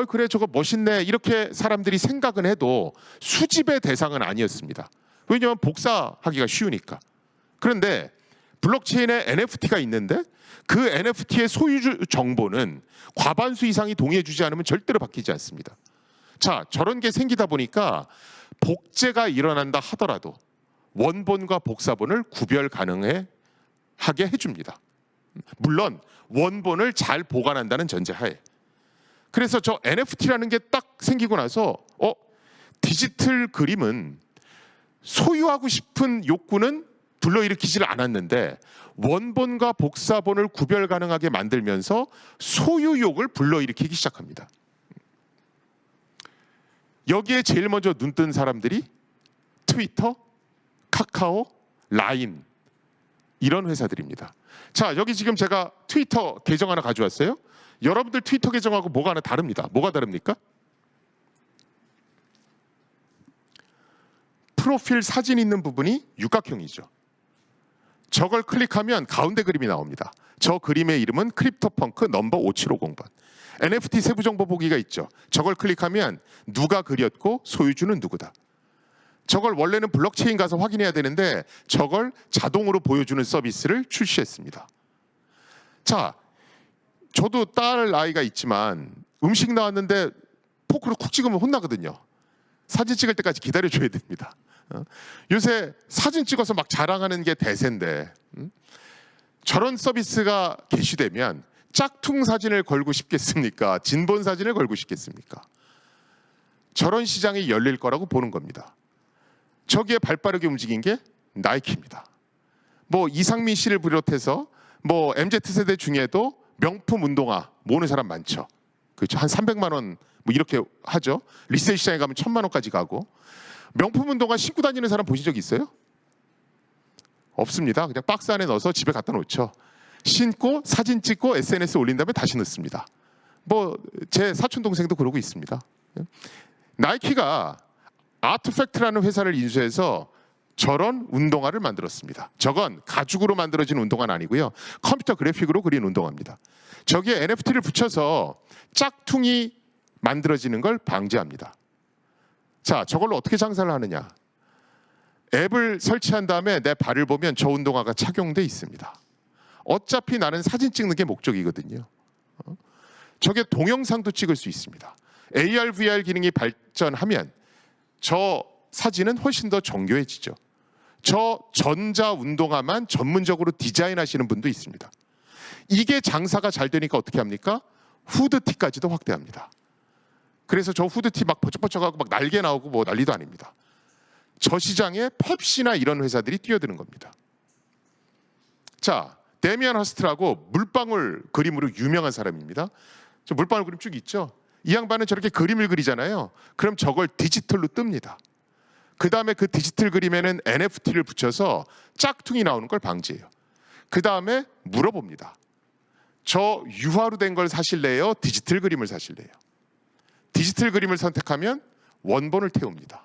그래 저거 멋있네 이렇게 사람들이 생각은 해도 수집의 대상은 아니었습니다. 왜냐하면 복사하기가 쉬우니까. 그런데 블록체인에 NFT가 있는데 그 NFT의 소유주 정보는 과반수 이상이 동의해주지 않으면 절대로 바뀌지 않습니다. 자, 저런 게 생기다 보니까 복제가 일어난다 하더라도 원본과 복사본을 구별 가능하게 해줍니다. 물론 원본을 잘 보관한다는 전제하에. 그래서 저 NFT라는 게 딱 생기고 나서 디지털 그림은 소유하고 싶은 욕구는 불러일으키지를 않았는데 원본과 복사본을 구별 가능하게 만들면서 소유욕을 불러일으키기 시작합니다. 여기에 제일 먼저 눈뜬 사람들이 트위터, 카카오, 라인 이런 회사들입니다. 자, 여기 지금 제가 트위터 계정 하나 가져왔어요. 여러분들 트위터 계정하고 뭐가 하나 다릅니다. 뭐가 다릅니까? 프로필 사진 있는 부분이 육각형이죠. 저걸 클릭하면 가운데 그림이 나옵니다. 저 그림의 이름은 크립토펑크 넘버 5750번. NFT 세부 정보 보기가 있죠. 저걸 클릭하면 누가 그렸고 소유주는 누구다. 저걸 원래는 블록체인 가서 확인해야 되는데 저걸 자동으로 보여주는 서비스를 출시했습니다. 자, 저도 딸 아이가 있지만 음식 나왔는데 포크로 쿡 찍으면 혼나거든요. 사진 찍을 때까지 기다려줘야 됩니다. 요새 사진 찍어서 막 자랑하는 게 대세인데 저런 서비스가 개시되면 짝퉁 사진을 걸고 싶겠습니까? 진본 사진을 걸고 싶겠습니까? 저런 시장이 열릴 거라고 보는 겁니다. 저기에 발빠르게 움직인 게 나이키입니다. 뭐 이상민 씨를 비롯해서 뭐 MZ세대 중에도 명품 운동화 모으는 사람 많죠. 그렇죠. 한 300만 원 뭐 이렇게 하죠. 리세일 시장에 가면 1000만 원까지 가고. 명품 운동화 신고 다니는 사람 보신 적 있어요? 없습니다. 그냥 박스 안에 넣어서 집에 갖다 놓죠. 신고 사진 찍고 SNS에 올린 다음에 다시 넣습니다. 뭐 제 사촌 동생도 그러고 있습니다. 나이키가 아트팩트라는 회사를 인수해서 저런 운동화를 만들었습니다. 저건 가죽으로 만들어진 운동화는 아니고요. 컴퓨터 그래픽으로 그린 운동화입니다. 저기에 NFT를 붙여서 짝퉁이 만들어지는 걸 방지합니다. 자, 저걸로 어떻게 장사를 하느냐? 앱을 설치한 다음에 내 발을 보면 저 운동화가 착용돼 있습니다. 어차피 나는 사진 찍는 게 목적이거든요. 저게 동영상도 찍을 수 있습니다. AR, VR 기능이 발전하면 저 사진은 훨씬 더 정교해지죠. 저 전자 운동화만 전문적으로 디자인하시는 분도 있습니다. 이게 장사가 잘 되니까 어떻게 합니까? 후드티까지도 확대합니다. 그래서 저 후드티 막 버쩍버쩍하고 막 날개 나오고 뭐 난리도 아닙니다. 저 시장에 펩시나 이런 회사들이 뛰어드는 겁니다. 자, 데미안 허스트라고 물방울 그림으로 유명한 사람입니다. 저 물방울 그림 쭉 있죠. 이 양반은 저렇게 그림을 그리잖아요. 그럼 저걸 디지털로 뜹니다. 그 다음에 그 디지털 그림에는 NFT를 붙여서 짝퉁이 나오는 걸 방지해요. 그 다음에 물어봅니다. 저 유화로 된 걸 사실래요? 디지털 그림을 사실래요? 디지털 그림을 선택하면 원본을 태웁니다.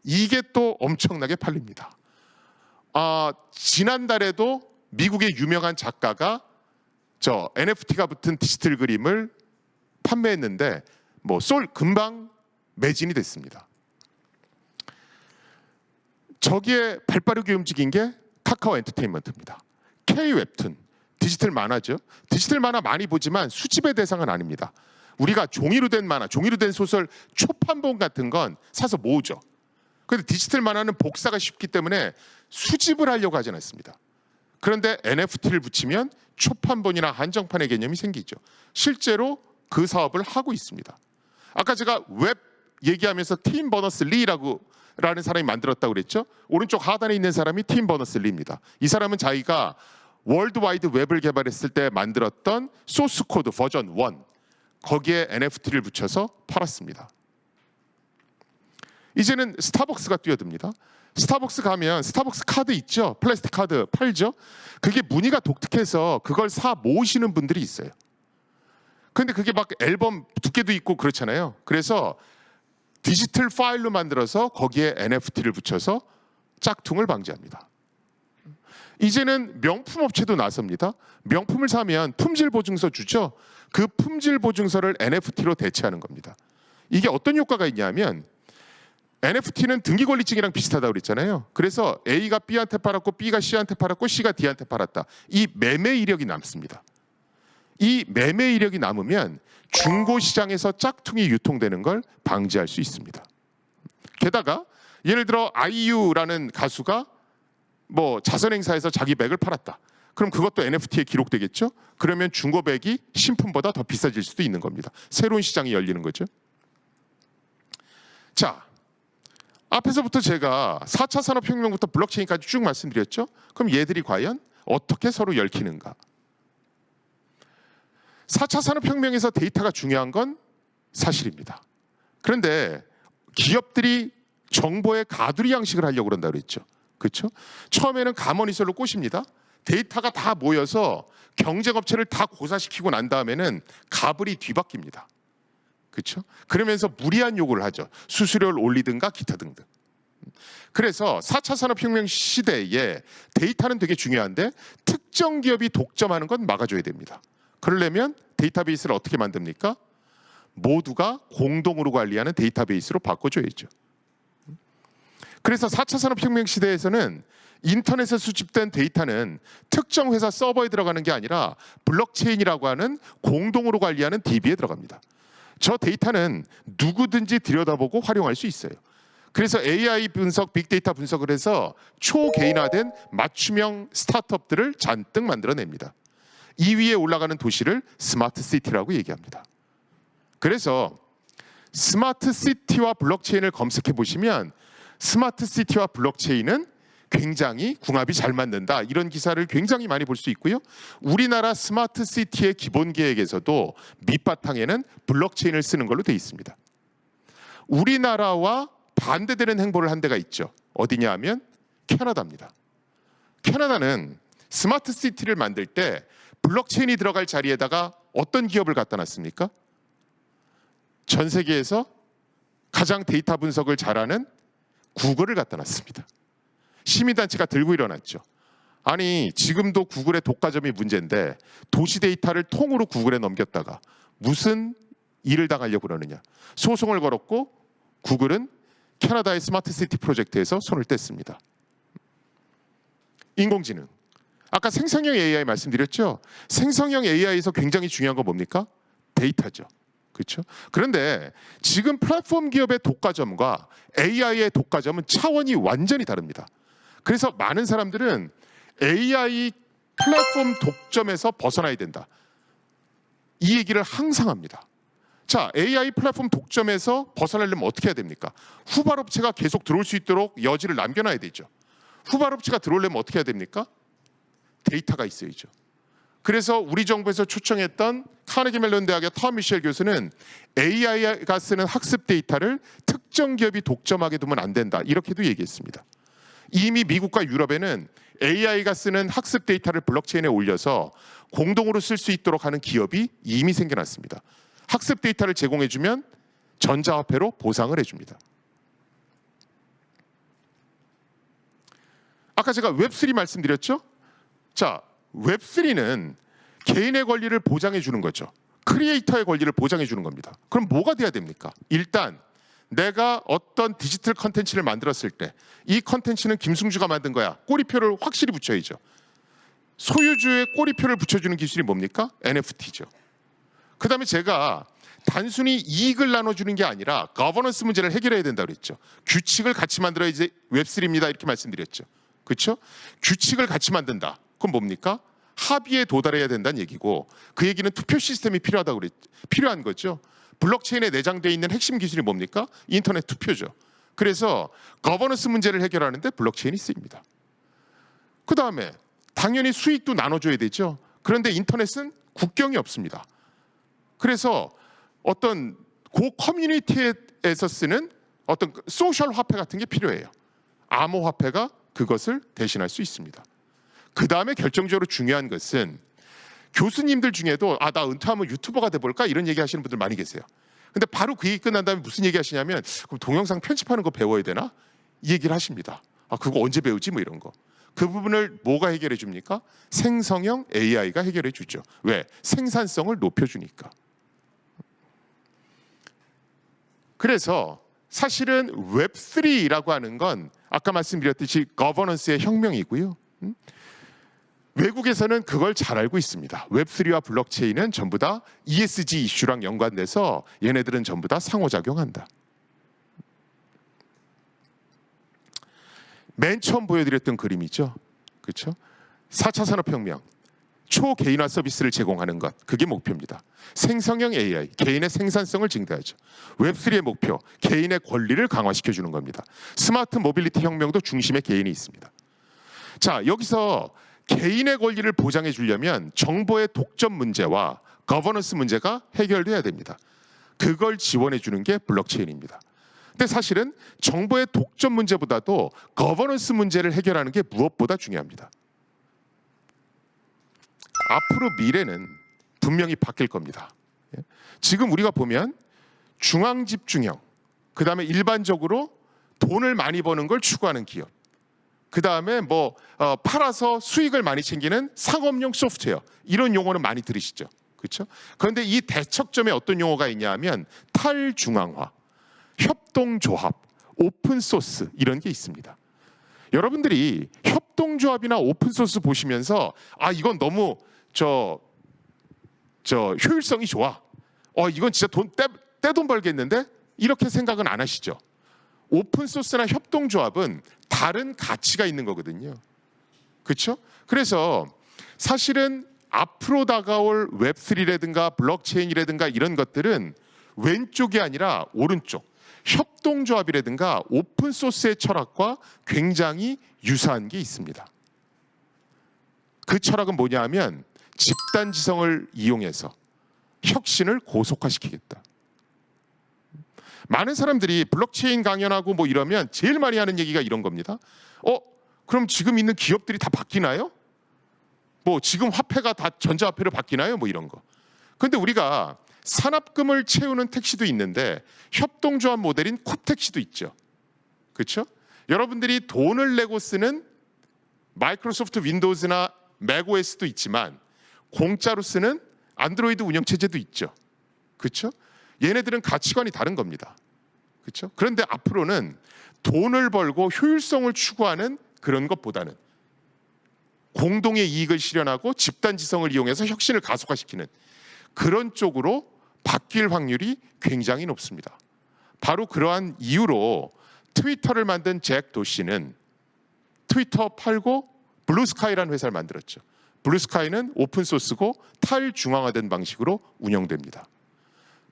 이게 또 엄청나게 팔립니다. 지난달에도 미국의 유명한 작가가 저 NFT가 붙은 디지털 그림을 판매했는데 뭐 금방 매진이 됐습니다. 저기에 발빠르게 움직인 게 카카오 엔터테인먼트입니다. K-웹툰, 디지털 만화죠. 디지털 만화 많이 보지만 수집의 대상은 아닙니다. 우리가 종이로 된 만화, 종이로 된 소설 초판본 같은 건 사서 모으죠. 그런데 디지털 만화는 복사가 쉽기 때문에 수집을 하려고 하지 않습니다. 그런데 NFT를 붙이면 초판본이나 한정판의 개념이 생기죠. 실제로 그 사업을 하고 있습니다. 아까 제가 웹 얘기하면서 팀 버너스-리라는 사람이 만들었다고 그랬죠. 오른쪽 하단에 있는 사람이 팀 버너스-리입니다. 이 사람은 자기가 월드와이드 웹을 개발했을 때 만들었던 소스 코드 버전 1 거기에 NFT를 붙여서 팔았습니다. 이제는 스타벅스가 뛰어듭니다. 스타벅스 가면 스타벅스 카드 있죠. 플라스틱 카드 팔죠. 그게 무늬가 독특해서 그걸 사 모으시는 분들이 있어요. 근데 그게 막 앨범 두께도 있고 그렇잖아요. 그래서 디지털 파일로 만들어서 거기에 NFT를 붙여서 짝퉁을 방지합니다. 이제는 명품 업체도 나섭니다. 명품을 사면 품질 보증서 주죠. 그 품질 보증서를 NFT로 대체하는 겁니다. 이게 어떤 효과가 있냐면 NFT는 등기권리증이랑 비슷하다고 그랬잖아요. 그래서 A가 B한테 팔았고 B가 C한테 팔았고 C가 D한테 팔았다. 이 매매 이력이 남습니다. 이 매매 이력이 남으면 중고시장에서 짝퉁이 유통되는 걸 방지할 수 있습니다. 게다가 예를 들어 아이유라는 가수가 뭐 자선행사에서 자기 백을 팔았다. 그럼 그것도 NFT에 기록되겠죠? 그러면 중고백이 신품보다 더 비싸질 수도 있는 겁니다. 새로운 시장이 열리는 거죠. 자, 앞에서부터 제가 4차 산업혁명부터 블록체인까지 쭉 말씀드렸죠? 그럼 얘들이 과연 어떻게 서로 얽히는가? 4차 산업혁명에서 데이터가 중요한 건 사실입니다. 그런데 기업들이 정보의 가두리 양식을 하려고 그런다고 그랬죠. 그렇죠? 처음에는 가머니설로 꼬십니다. 데이터가 다 모여서 경쟁업체를 다 고사시키고 난 다음에는 가불이 뒤바뀝니다. 그렇죠? 그러면서 무리한 요구를 하죠. 수수료를 올리든가 기타 등등. 그래서 4차 산업혁명 시대에 데이터는 되게 중요한데 특정 기업이 독점하는 건 막아줘야 됩니다. 그러려면 데이터베이스를 어떻게 만듭니까? 모두가 공동으로 관리하는 데이터베이스로 바꿔줘야죠. 그래서 4차 산업혁명 시대에서는 인터넷에 수집된 데이터는 특정 회사 서버에 들어가는 게 아니라 블록체인이라고 하는 공동으로 관리하는 DB에 들어갑니다. 저 데이터는 누구든지 들여다보고 활용할 수 있어요. 그래서 AI 분석, 빅데이터 분석을 해서 초개인화된 맞춤형 스타트업들을 잔뜩 만들어냅니다. 2위에 올라가는 도시를 스마트 시티라고 얘기합니다. 그래서 스마트 시티와 블록체인을 검색해 보시면 스마트 시티와 블록체인은 굉장히 궁합이 잘 맞는다. 이런 기사를 굉장히 많이 볼 수 있고요. 우리나라 스마트 시티의 기본 계획에서도 밑바탕에는 블록체인을 쓰는 걸로 돼 있습니다. 우리나라와 반대되는 행보를 한 데가 있죠. 어디냐 하면 캐나다입니다. 캐나다는 스마트 시티를 만들 때 블록체인이 들어갈 자리에다가 어떤 기업을 갖다 놨습니까? 전 세계에서 가장 데이터 분석을 잘하는 구글을 갖다 놨습니다. 시민단체가 들고 일어났죠. 아니 지금도 구글의 독과점이 문제인데 도시 데이터를 통으로 구글에 넘겼다가 무슨 일을 당하려고 그러느냐. 소송을 걸었고 구글은 캐나다의 스마트 시티 프로젝트에서 손을 뗐습니다. 인공지능. 아까 생성형 AI 말씀드렸죠. 생성형 AI에서 굉장히 중요한 건 뭡니까? 데이터죠. 그렇죠? 그런데 지금 플랫폼 기업의 독과점과 AI의 독과점은 차원이 완전히 다릅니다. 그래서 많은 사람들은 AI 플랫폼 독점에서 벗어나야 된다. 이 얘기를 항상 합니다. 자, AI 플랫폼 독점에서 벗어나려면 어떻게 해야 됩니까? 후발업체가 계속 들어올 수 있도록 여지를 남겨놔야 되죠. 후발업체가 들어오려면 어떻게 해야 됩니까? 데이터가 있어야죠. 그래서 우리 정부에서 초청했던 카네기 멜론 대학의 톰 미셸 교수는 AI가 쓰는 학습 데이터를 특정 기업이 독점하게 두면 안 된다. 이렇게도 얘기했습니다. 이미 미국과 유럽에는 AI가 쓰는 학습 데이터를 블록체인에 올려서 공동으로 쓸 수 있도록 하는 기업이 이미 생겨났습니다. 학습 데이터를 제공해주면 전자화폐로 보상을 해줍니다. 아까 제가 웹3 말씀드렸죠? 자, 웹3는 개인의 권리를 보장해 주는 거죠. 크리에이터의 권리를 보장해 주는 겁니다. 그럼 뭐가 돼야 됩니까? 일단 내가 어떤 디지털 컨텐츠를 만들었을 때 이 컨텐츠는 김승주가 만든 거야. 꼬리표를 확실히 붙여야죠. 소유주의 꼬리표를 붙여주는 기술이 뭡니까? NFT죠. 그 다음에 제가 단순히 이익을 나눠주는 게 아니라 거버넌스 문제를 해결해야 된다고 그랬죠. 규칙을 같이 만들어야지 웹3입니다. 이렇게 말씀드렸죠. 그렇죠? 규칙을 같이 만든다. 그건 뭡니까? 합의에 도달해야 된다는 얘기고, 그 얘기는 투표 시스템이 필요한 거죠. 블록체인에 내장되어 있는 핵심 기술이 뭡니까? 인터넷 투표죠. 그래서 거버넌스 문제를 해결하는데 블록체인이 쓰입니다. 그 다음에 당연히 수익도 나눠줘야 되죠. 그런데 인터넷은 국경이 없습니다. 그래서 어떤 커뮤니티에서 쓰는 어떤 소셜 화폐 같은 게 필요해요. 암호화폐가 그것을 대신할 수 있습니다. 그 다음에 결정적으로 중요한 것은 교수님들 중에도 나 은퇴하면 유튜버가 돼볼까? 이런 얘기 하시는 분들 많이 계세요. 근데 바로 그 얘기 끝난 다음에 무슨 얘기 하시냐면, 그럼 동영상 편집하는 거 배워야 되나? 이 얘기를 하십니다. 그거 언제 배우지? 뭐 이런 거. 그 부분을 뭐가 해결해 줍니까? 생성형 AI가 해결해 주죠. 왜? 생산성을 높여주니까. 그래서 사실은 웹3라고 하는 건 아까 말씀드렸듯이 거버넌스의 혁명이고요. 외국에서는 그걸 잘 알고 있습니다. 웹3와 블록체인은 전부 다 ESG 이슈랑 연관돼서 얘네들은 전부 다 상호작용한다. 맨 처음 보여드렸던 그림이죠. 그렇죠? 4차 산업혁명, 초개인화 서비스를 제공하는 것, 그게 목표입니다. 생성형 AI, 개인의 생산성을 증대하죠. 웹3의 목표, 개인의 권리를 강화시켜주는 겁니다. 스마트 모빌리티 혁명도 중심에 개인이 있습니다. 자, 여기서 개인의 권리를 보장해 주려면 정보의 독점 문제와 거버넌스 문제가 해결돼야 됩니다. 그걸 지원해 주는 게 블록체인입니다. 근데 사실은 정보의 독점 문제보다도 거버넌스 문제를 해결하는 게 무엇보다 중요합니다. 앞으로 미래는 분명히 바뀔 겁니다. 지금 우리가 보면 중앙 집중형, 그 다음에 일반적으로 돈을 많이 버는 걸 추구하는 기업, 그 다음에 팔아서 수익을 많이 챙기는 상업용 소프트웨어, 이런 용어는 많이 들으시죠. 그렇죠? 그런데 이 대척점에 어떤 용어가 있냐 하면 탈중앙화, 협동조합, 오픈소스, 이런 게 있습니다. 여러분들이 협동조합이나 오픈소스 보시면서 이건 너무 효율성이 좋아, 이건 진짜 떼돈 벌겠는데, 이렇게 생각은 안 하시죠. 오픈소스나 협동조합은 다른 가치가 있는 거거든요. 그렇죠? 그래서 사실은 앞으로 다가올 웹3라든가 블록체인이라든가 이런 것들은 왼쪽이 아니라 오른쪽, 협동조합이라든가 오픈소스의 철학과 굉장히 유사한 게 있습니다. 그 철학은 뭐냐 하면 집단지성을 이용해서 혁신을 고속화시키겠다. 많은 사람들이 블록체인 강연하고 이러면 제일 많이 하는 얘기가 이런 겁니다. 그럼 지금 있는 기업들이 다 바뀌나요? 지금 화폐가 다 전자화폐로 바뀌나요? 이런 거. 그런데 우리가 산업금을 채우는 택시도 있는데 협동조합 모델인 쿱택시도 있죠. 그렇죠? 여러분들이 돈을 내고 쓰는 마이크로소프트 윈도우즈나 맥OS도 있지만 공짜로 쓰는 안드로이드 운영체제도 있죠. 그렇죠? 얘네들은 가치관이 다른 겁니다. 그렇죠? 그런데 앞으로는 돈을 벌고 효율성을 추구하는 그런 것보다는 공동의 이익을 실현하고 집단지성을 이용해서 혁신을 가속화시키는 그런 쪽으로 바뀔 확률이 굉장히 높습니다. 바로 그러한 이유로 트위터를 만든 잭 도시는 트위터 팔고 블루스카이라는 회사를 만들었죠. 블루스카이는 오픈소스고 탈중앙화된 방식으로 운영됩니다.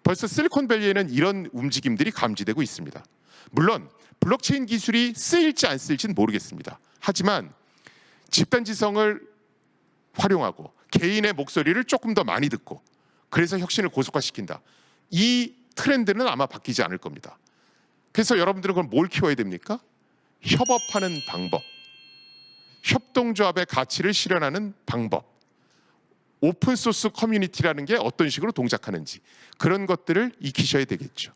벌써 실리콘밸리에는 이런 움직임들이 감지되고 있습니다. 물론 블록체인 기술이 쓰일지 안 쓰일지는 모르겠습니다. 하지만 집단지성을 활용하고 개인의 목소리를 조금 더 많이 듣고 그래서 혁신을 고속화시킨다. 이 트렌드는 아마 바뀌지 않을 겁니다. 그래서 여러분들은 그럼 뭘 키워야 됩니까? 협업하는 방법, 협동조합의 가치를 실현하는 방법, 오픈소스 커뮤니티라는 게 어떤 식으로 동작하는지 그런 것들을 익히셔야 되겠죠.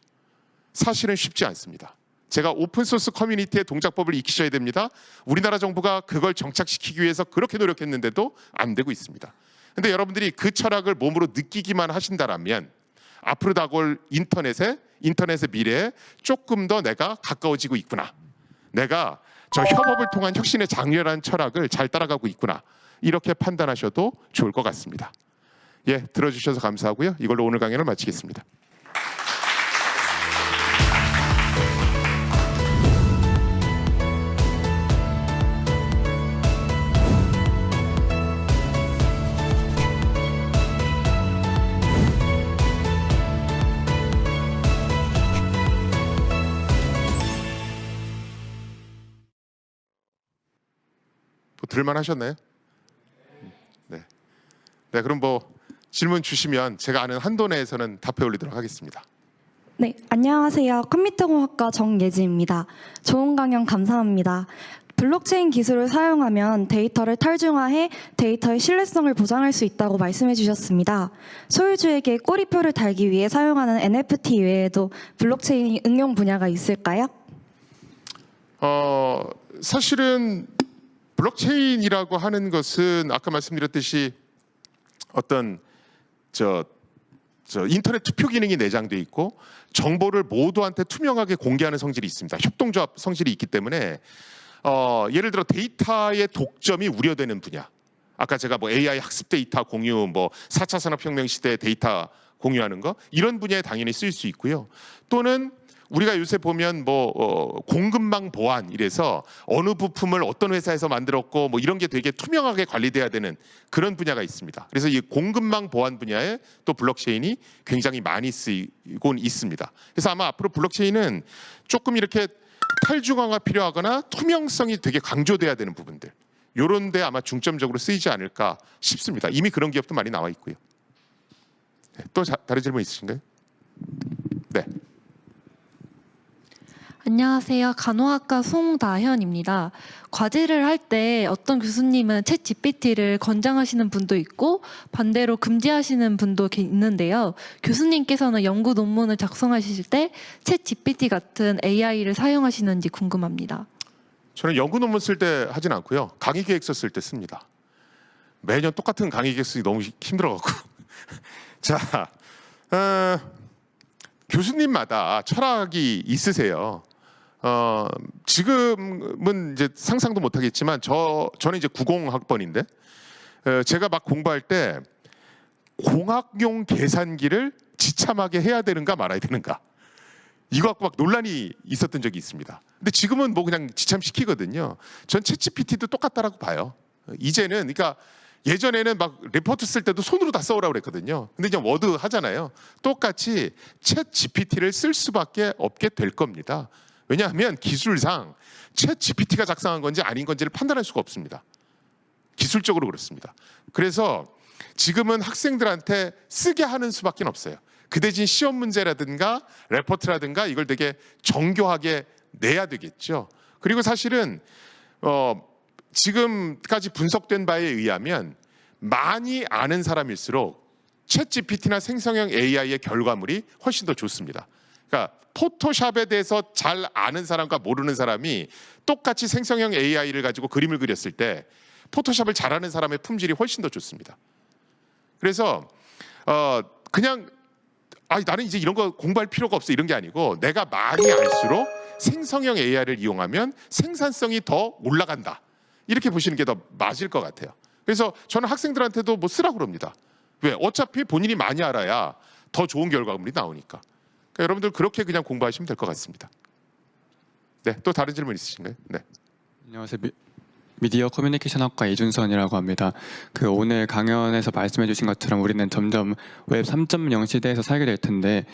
사실은 쉽지 않습니다. 제가 오픈소스 커뮤니티의 동작법을 익히셔야 됩니다. 우리나라 정부가 그걸 정착시키기 위해서 그렇게 노력했는데도 안 되고 있습니다. 근데 여러분들이 그 철학을 몸으로 느끼기만 하신다라면 앞으로 다가올 인터넷의 미래에 조금 더 내가 가까워지고 있구나. 내가 저 협업을 통한 혁신의 장렬한 철학을 잘 따라가고 있구나. 이렇게 판단하셔도 좋을 것 같습니다. 예, 들어주셔서 감사하고요. 이걸로 오늘 강연을 마치겠습니다. 들만 하셨나요? 네. 네, 그럼 뭐 질문 주시면 제가 아는 한도 내에서는 답해 올리도록 하겠습니다. 네, 안녕하세요. 컴퓨터공학과 정예지입니다. 좋은 강연 감사합니다. 블록체인 기술을 사용하면 데이터를 탈중화해 데이터의 신뢰성을 보장할 수 있다고 말씀해 주셨습니다. 소유주에게 꼬리표를 달기 위해 사용하는 NFT 외에도 블록체인 응용 분야가 있을까요? 사실은 블록체인이라고 하는 것은 아까 말씀드렸듯이 어떤 인터넷 투표 기능이 내장돼 있고 정보를 모두한테 투명하게 공개하는 성질이 있습니다. 협동조합 성질이 있기 때문에 예를 들어 데이터의 독점이 우려되는 분야. 아까 제가 뭐 AI 학습 데이터 공유, 뭐 4차 산업혁명 시대 데이터 공유하는 거 이런 분야에 당연히 쓰일 수 있고요. 또는 우리가 요새 보면 공급망 보안 이래서 어느 부품을 어떤 회사에서 만들었고 뭐 이런 게 되게 투명하게 관리돼야 되는 그런 분야가 있습니다. 그래서 이 공급망 보안 분야에 또 블록체인이 굉장히 많이 쓰이곤 있습니다. 그래서 아마 앞으로 블록체인은 조금 이렇게 탈중앙화 필요하거나 투명성이 되게 강조돼야 되는 부분들 이런 데 아마 중점적으로 쓰이지 않을까 싶습니다. 이미 그런 기업도 많이 나와 있고요. 네, 또 다른 질문 있으신가요? 네. 안녕하세요. 간호학과 송다현입니다. 과제를 할 때 어떤 교수님은 챗 GPT를 권장하시는 분도 있고 반대로 금지하시는 분도 있는데요. 교수님께서는 연구 논문을 작성하실 때 챗 GPT 같은 AI를 사용하시는지 궁금합니다. 저는 연구 논문 쓸 때 하진 않고요. 강의 계획서 쓸 때 씁니다. 매년 똑같은 강의 계획 쓰기 너무 힘들어갖고. 자, 교수님마다 철학이 있으세요. 지금은 이제 상상도 못하겠지만 저는 이제 90학번인데 제가 막 공부할 때 공학용 계산기를 지참하게 해야 되는가 말아야 되는가 이거 갖고 막 논란이 있었던 적이 있습니다. 근데 지금은 뭐 그냥 지참시키거든요. 전 챗GPT도 똑같다라고 봐요. 이제는 그러니까 예전에는 막 리포트 쓸 때도 손으로 다 써오라고 그랬거든요. 근데 이제 워드 하잖아요. 똑같이 챗GPT를 쓸 수밖에 없게 될 겁니다. 왜냐하면 기술상 챗GPT가 작성한 건지 아닌 건지를 판단할 수가 없습니다. 기술적으로 그렇습니다. 그래서 지금은 학생들한테 쓰게 하는 수밖에 없어요. 그 대신 시험 문제라든가 레포트라든가 이걸 되게 정교하게 내야 되겠죠. 그리고 사실은 지금까지 분석된 바에 의하면 많이 아는 사람일수록 챗GPT나 생성형 AI의 결과물이 훨씬 더 좋습니다. 그러니까 포토샵에 대해서 잘 아는 사람과 모르는 사람이 똑같이 생성형 AI를 가지고 그림을 그렸을 때 포토샵을 잘하는 사람의 품질이 훨씬 더 좋습니다. 그래서 그냥 나는 이제 이런 거 공부할 필요가 없어 이런 게 아니고 내가 많이 알수록 생성형 AI를 이용하면 생산성이 더 올라간다. 이렇게 보시는 게 더 맞을 것 같아요. 그래서 저는 학생들한테도 뭐 쓰라고 그럽니다. 왜? 어차피 본인이 많이 알아야 더 좋은 결과물이 나오니까. 그러니까 여러분들 그렇게 그냥 공부하시면 될 것 같습니다. 네, 또 다른 질문 있으신가요? 네. 안녕하세요. 미디어 커뮤니케이션학과 이준선이라고 합니다. 오늘 강연에서 말씀해주신 것처럼 우리는 점점 웹 3.0 시대에서 살게 될 텐데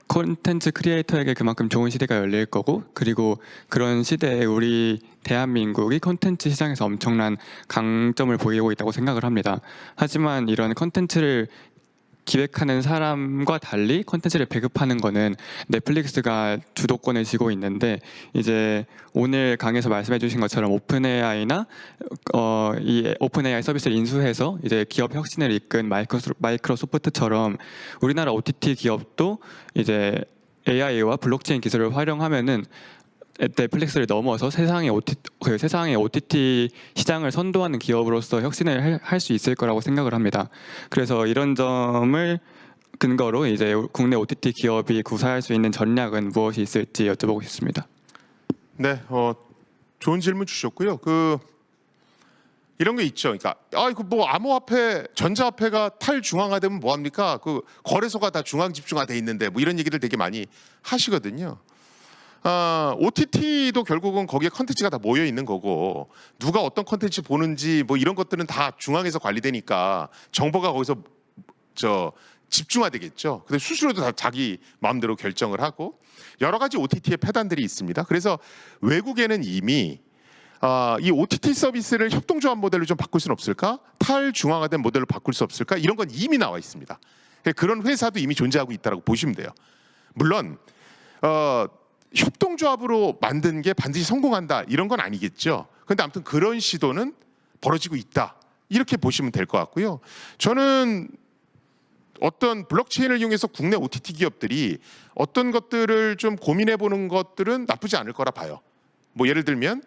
콘텐츠 크리에이터에게 그만큼 좋은 시대가 열릴 거고, 그리고 그런 시대에 우리 대한민국이 콘텐츠 시장에서 엄청난 강점을 보이고 있다고 생각을 합니다. 하지만 이런 콘텐츠를 기획하는 사람과 달리 콘텐츠를 배급하는 거는 넷플릭스가 주도권을 쥐고 있는데, 이제 오늘 강의에서 말씀해 주신 것처럼 오픈AI나 이 오픈AI 서비스를 인수해서 이제 기업 혁신을 이끈 마이크로소프트처럼 우리나라 OTT 기업도 이제 AI와 블록체인 기술을 활용하면은 넷플릭스를 넘어서 세상의 OTT 시장을 선도하는 기업으로서 혁신을 할 수 있을 거라고 생각을 합니다. 그래서 이런 점을 근거로 이제 국내 OTT 기업이 구사할 수 있는 전략은 무엇이 있을지 여쭤보고 싶습니다. 네, 좋은 질문 주셨고요. 이런 게 있죠. 그러니까 뭐 암호화폐, 전자화폐가 탈중앙화되면 뭐 합니까? 거래소가 다 중앙 집중화돼 있는데 뭐 이런 얘기들 되게 많이 하시거든요. OTT도 결국은 거기에 컨텐츠가 다 모여 있는 거고, 누가 어떤 컨텐츠 보는지 뭐 이런 것들은 다 중앙에서 관리되니까 정보가 거기서 집중화되겠죠. 근데 수수료도 다 자기 마음대로 결정을 하고 여러 가지 OTT의 폐단들이 있습니다. 그래서 외국에는 이미 이 OTT 서비스를 협동조합 모델로 좀 바꿀 수는 없을까? 탈중앙화된 모델로 바꿀 수 없을까? 이런 건 이미 나와 있습니다. 그런 회사도 이미 존재하고 있다고 보시면 돼요. 물론 협동조합으로 만든 게 반드시 성공한다 이런 건 아니겠죠. 그런데 아무튼 그런 시도는 벌어지고 있다 이렇게 보시면 될 것 같고요. 저는 어떤 블록체인을 이용해서 국내 OTT 기업들이 어떤 것들을 좀 고민해 보는 것들은 나쁘지 않을 거라 봐요. 뭐 예를 들면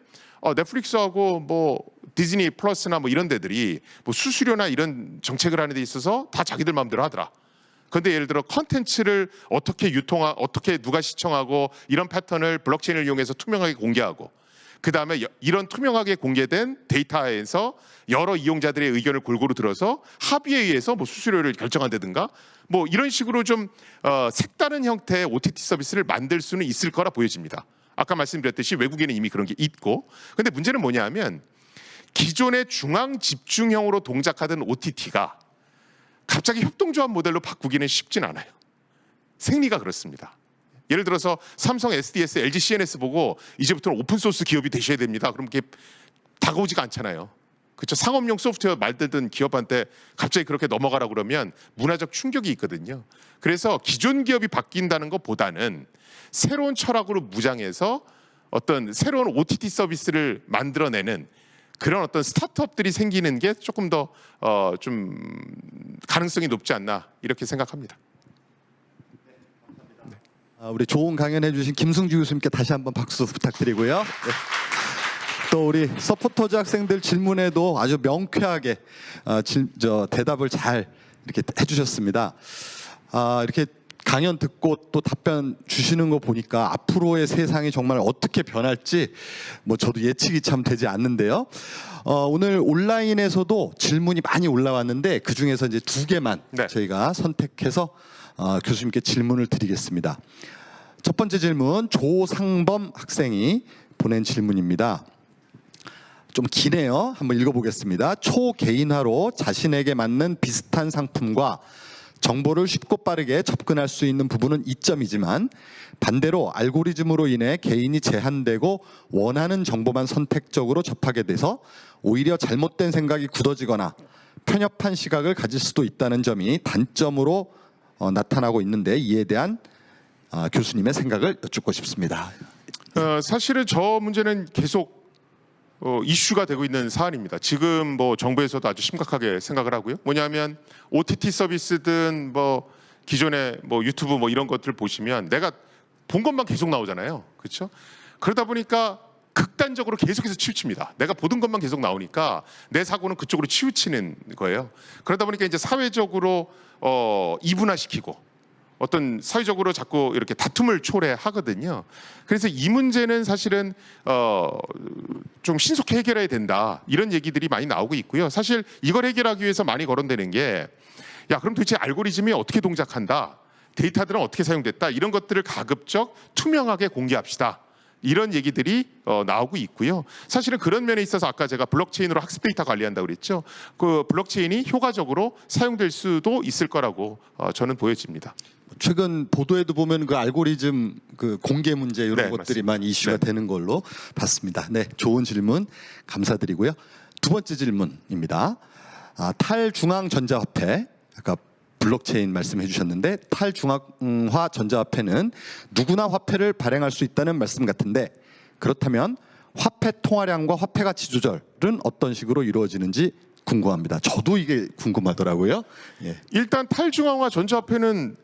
넷플릭스하고 뭐 디즈니 플러스나 뭐 이런 데들이 뭐 수수료나 이런 정책을 하는 데 있어서 다 자기들 마음대로 하더라. 그런데 예를 들어 컨텐츠를 어떻게 누가 시청하고 이런 패턴을 블록체인을 이용해서 투명하게 공개하고, 그 다음에 이런 투명하게 공개된 데이터에서 여러 이용자들의 의견을 골고루 들어서 합의에 의해서 뭐 수수료를 결정한다든가 뭐 이런 식으로 좀 색다른 형태의 OTT 서비스를 만들 수는 있을 거라 보여집니다. 아까 말씀드렸듯이 외국에는 이미 그런 게 있고, 근데 문제는 뭐냐면 기존의 중앙 집중형으로 동작하던 OTT가 갑자기 협동조합 모델로 바꾸기는 쉽진 않아요. 생리가 그렇습니다. 예를 들어서 삼성 SDS, LG CNS 보고 이제부터는 오픈소스 기업이 되셔야 됩니다. 그럼 그게 다가오지가 않잖아요. 그렇죠? 상업용 소프트웨어 만들던 기업한테 갑자기 그렇게 넘어가라 그러면 문화적 충격이 있거든요. 그래서 기존 기업이 바뀐다는 것보다는 새로운 철학으로 무장해서 어떤 새로운 OTT 서비스를 만들어내는 그런 어떤 스타트업들이 생기는 게 조금 더 좀 가능성이 높지 않나 이렇게 생각합니다. 우리 좋은 강연해 주신 김승주 교수님께 다시 한번 박수 부탁드리고요. 네. 또 우리 서포터즈 학생들 질문에도 아주 명쾌하게 대답을 잘 이렇게 해주셨습니다. 이렇게 강연 듣고 또 답변 주시는 거 보니까 앞으로의 세상이 정말 어떻게 변할지 뭐 저도 예측이 참 되지 않는데요. 오늘 온라인에서도 질문이 많이 올라왔는데 그 중에서 이제 2개만 네. 저희가 선택해서 교수님께 질문을 드리겠습니다. 첫 번째 질문 조상범 학생이 보낸 질문입니다. 좀 기네요. 한번 읽어보겠습니다. 초개인화로 자신에게 맞는 비슷한 상품과 정보를 쉽고 빠르게 접근할 수 있는 부분은 이점이지만 반대로 알고리즘으로 인해 개인이 제한되고 원하는 정보만 선택적으로 접하게 돼서 오히려 잘못된 생각이 굳어지거나 편협한 시각을 가질 수도 있다는 점이 단점으로 나타나고 있는데 이에 대한 교수님의 생각을 여쭙고 싶습니다. 사실은 저 문제는 계속 이슈가 되고 있는 사안입니다. 지금 뭐 정부에서도 아주 심각하게 생각을 하고요. 뭐냐면 OTT 서비스든 뭐 기존의 뭐 유튜브 뭐 이런 것들 보시면 내가 본 것만 계속 나오잖아요. 그렇죠? 그러다 보니까 극단적으로 계속해서 치우칩니다. 내가 보던 것만 계속 나오니까 내 사고는 그쪽으로 치우치는 거예요. 그러다 보니까 이제 사회적으로 이분화시키고 어떤 사회적으로 자꾸 이렇게 다툼을 초래하거든요. 그래서 이 문제는 사실은 좀 신속히 해결해야 된다 이런 얘기들이 많이 나오고 있고요. 사실 이걸 해결하기 위해서 많이 거론되는 게 그럼 도대체 알고리즘이 어떻게 동작한다, 데이터들은 어떻게 사용됐다 이런 것들을 가급적 투명하게 공개합시다. 이런 얘기들이 나오고 있고요. 사실은 그런 면에 있어서 아까 제가 블록체인으로 학습 데이터 관리한다고 그랬죠. 그 블록체인이 효과적으로 사용될 수도 있을 거라고 저는 보여집니다. 최근 보도에도 보면 그 알고리즘 그 공개 문제 이런 네, 것들이 맞습니다. 많이 이슈가 네. 되는 걸로 봤습니다. 네, 좋은 질문 감사드리고요. 두 번째 질문입니다. 탈중앙 전자화폐, 아까 블록체인 말씀해 주셨는데 탈중앙화 전자화폐는 누구나 화폐를 발행할 수 있다는 말씀 같은데 그렇다면 화폐 통화량과 화폐 가치 조절은 어떤 식으로 이루어지는지 궁금합니다. 저도 이게 궁금하더라고요. 예. 일단 탈중앙화 전자화폐는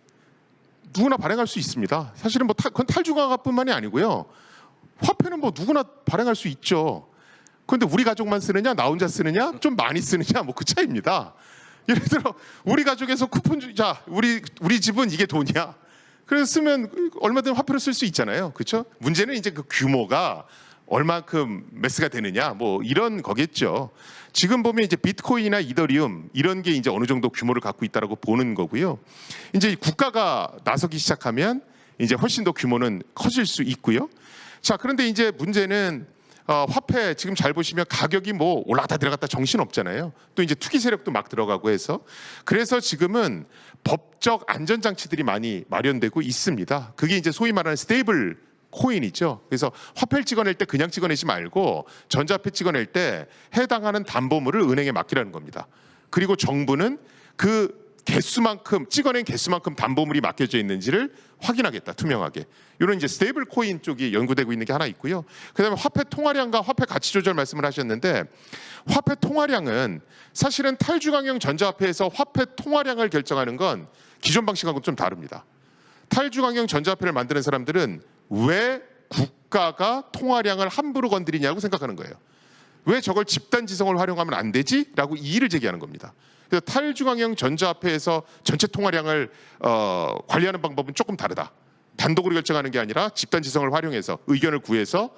누구나 발행할 수 있습니다. 사실은 뭐 그건 탈중앙화뿐만이 아니고요. 화폐는 뭐 누구나 발행할 수 있죠. 그런데 우리 가족만 쓰느냐, 나 혼자 쓰느냐, 좀 많이 쓰느냐, 뭐 그 차이입니다. 예를 들어 우리 가족에서 쿠폰 자 우리 집은 이게 돈이야. 그래서 쓰면 얼마든 화폐로 쓸 수 있잖아요. 그렇죠? 문제는 이제 그 규모가 얼만큼 매스가 되느냐, 뭐 이런 거겠죠. 지금 보면 이제 비트코인이나 이더리움 이런 게 이제 어느 정도 규모를 갖고 있다라고 보는 거고요. 이제 국가가 나서기 시작하면 이제 훨씬 더 규모는 커질 수 있고요. 자, 그런데 이제 문제는 화폐 지금 잘 보시면 가격이 뭐 올라갔다 내려갔다 정신 없잖아요. 또 이제 투기 세력도 막 들어가고 해서 그래서 지금은 법적 안전 장치들이 많이 마련되고 있습니다. 그게 이제 소위 말하는 스테이블 코인이죠. 그래서 화폐를 찍어낼 때 그냥 찍어내지 말고 전자화폐 찍어낼 때 해당하는 담보물을 은행에 맡기라는 겁니다. 그리고 정부는 그 개수만큼 찍어낸 개수만큼 담보물이 맡겨져 있는지를 확인하겠다, 투명하게. 이런 이제 스테이블 코인 쪽이 연구되고 있는 게 하나 있고요. 그다음에 화폐 통화량과 화폐 가치 조절 말씀을 하셨는데 화폐 통화량은 사실은 탈중앙형 전자화폐에서 화폐 통화량을 결정하는 건 기존 방식하고는 좀 다릅니다. 탈중앙형 전자화폐를 만드는 사람들은 왜 국가가 통화량을 함부로 건드리냐고 생각하는 거예요. 왜 저걸 집단 지성을 활용하면 안 되지? 라고 이의를 제기하는 겁니다. 그래서 탈중앙형 전자화폐에서 전체 통화량을 관리하는 방법은 조금 다르다. 단독으로 결정하는 게 아니라 집단 지성을 활용해서 의견을 구해서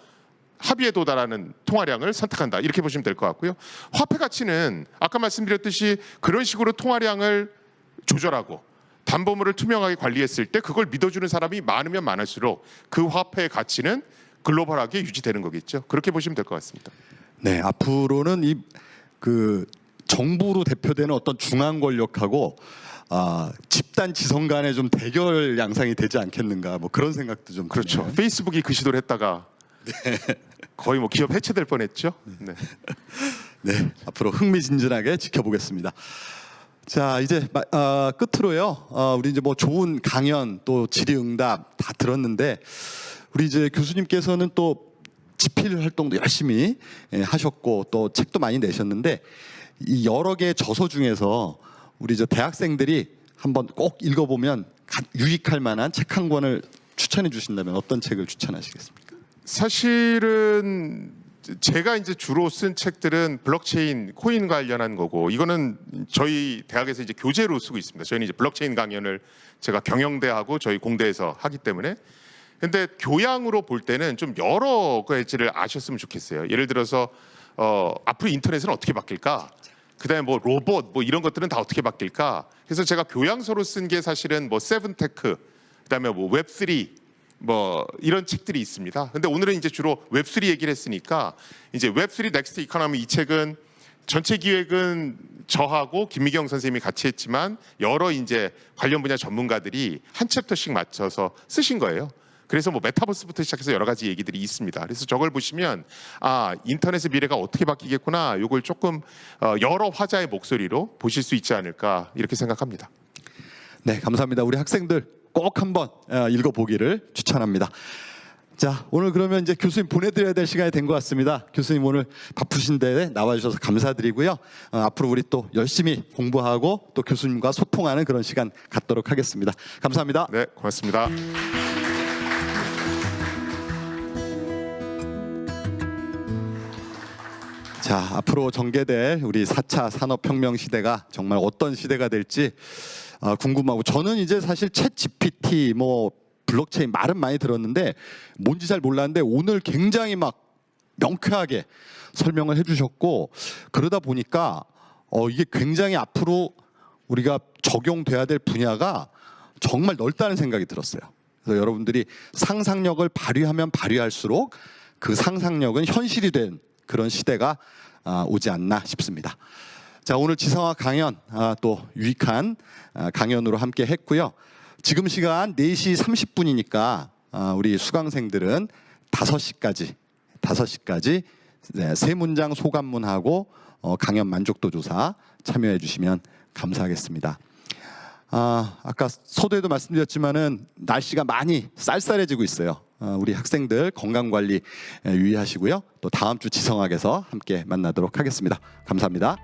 합의에 도달하는 통화량을 선택한다. 이렇게 보시면 될 것 같고요. 화폐 가치는 아까 말씀드렸듯이 그런 식으로 통화량을 조절하고 담보물을 투명하게 관리했을 때 그걸 믿어주는 사람이 많으면 많을수록 그 화폐의 가치는 글로벌하게 유지되는 거겠죠. 그렇게 보시면 될 것 같습니다. 네, 앞으로는 이 그 정부로 대표되는 어떤 중앙 권력하고 집단 지성 간의 좀 대결 양상이 되지 않겠는가, 뭐 그런 생각도 좀 그렇죠. 드네요. 페이스북이 그 시도를 했다가 거의 뭐 기업 해체될 뻔했죠. 네. 네, 앞으로 흥미진진하게 지켜보겠습니다. 자, 이제 끝으로요. 우리 이제 뭐 좋은 강연 또 질의응답 다 들었는데 우리 이제 교수님께서는 또 집필 활동도 열심히 하셨고 또 책도 많이 내셨는데 이 여러 개의 저서 중에서 우리 저 대학생들이 한번 꼭 읽어보면 유익할 만한 책 한 권을 추천해 주신다면 어떤 책을 추천하시겠습니까? 사실은 제가 이제 주로 쓴 책들은 블록체인, 코인 관련한 거고 이거는 저희 대학에서 이제 교재로 쓰고 있습니다. 저희는 이제 블록체인 강연을 제가 경영대하고 저희 공대에서 하기 때문에 근데 교양으로 볼 때는 좀 여러 가지를 아셨으면 좋겠어요. 예를 들어서 앞으로 인터넷은 어떻게 바뀔까? 그다음에 뭐 로봇 뭐 이런 것들은 다 어떻게 바뀔까? 그래서 제가 교양서로 쓴 게 사실은 뭐 세븐테크, 그다음에 뭐 웹3 뭐 이런 책들이 있습니다. 근데 오늘은 이제 주로 웹3 얘기를 했으니까 이제 웹3 넥스트 이코노미 이 책은 전체 기획은 저하고 김미경 선생님이 같이 했지만 여러 이제 관련 분야 전문가들이 한 챕터씩 맞춰서 쓰신 거예요. 그래서 뭐 메타버스부터 시작해서 여러 가지 얘기들이 있습니다. 그래서 저걸 보시면 인터넷의 미래가 어떻게 바뀌겠구나. 이걸 조금 여러 화자의 목소리로 보실 수 있지 않을까 이렇게 생각합니다. 네, 감사합니다. 우리 학생들 꼭 한번 읽어보기를 추천합니다. 자, 오늘 그러면 이제 교수님 보내드려야 될 시간이 된 것 같습니다. 교수님 오늘 바쁘신데 나와주셔서 감사드리고요. 앞으로 우리 또 열심히 공부하고 또 교수님과 소통하는 그런 시간 갖도록 하겠습니다. 감사합니다. 네, 고맙습니다. 자, 앞으로 전개될 우리 4차 산업혁명 시대가 정말 어떤 시대가 될지 궁금하고 저는 이제 사실 챗 GPT 뭐 블록체인 말은 많이 들었는데 뭔지 잘 몰랐는데 오늘 굉장히 막 명쾌하게 설명을 해주셨고 그러다 보니까 이게 굉장히 앞으로 우리가 적용돼야 될 분야가 정말 넓다는 생각이 들었어요. 그래서 여러분들이 상상력을 발휘하면 발휘할수록 그 상상력은 현실이 된 그런 시대가 오지 않나 싶습니다. 자, 오늘 지성학 강연 또 유익한 강연으로 함께 했고요. 지금 시간 4시 30분이니까 우리 수강생들은 5시까지 세 문장 소감문하고 강연 만족도 조사 참여해 주시면 감사하겠습니다. 아까 서두에도 말씀드렸지만은 날씨가 많이 쌀쌀해지고 있어요. 우리 학생들 건강 관리 유의하시고요. 또 다음 주 지성학에서 함께 만나도록 하겠습니다. 감사합니다.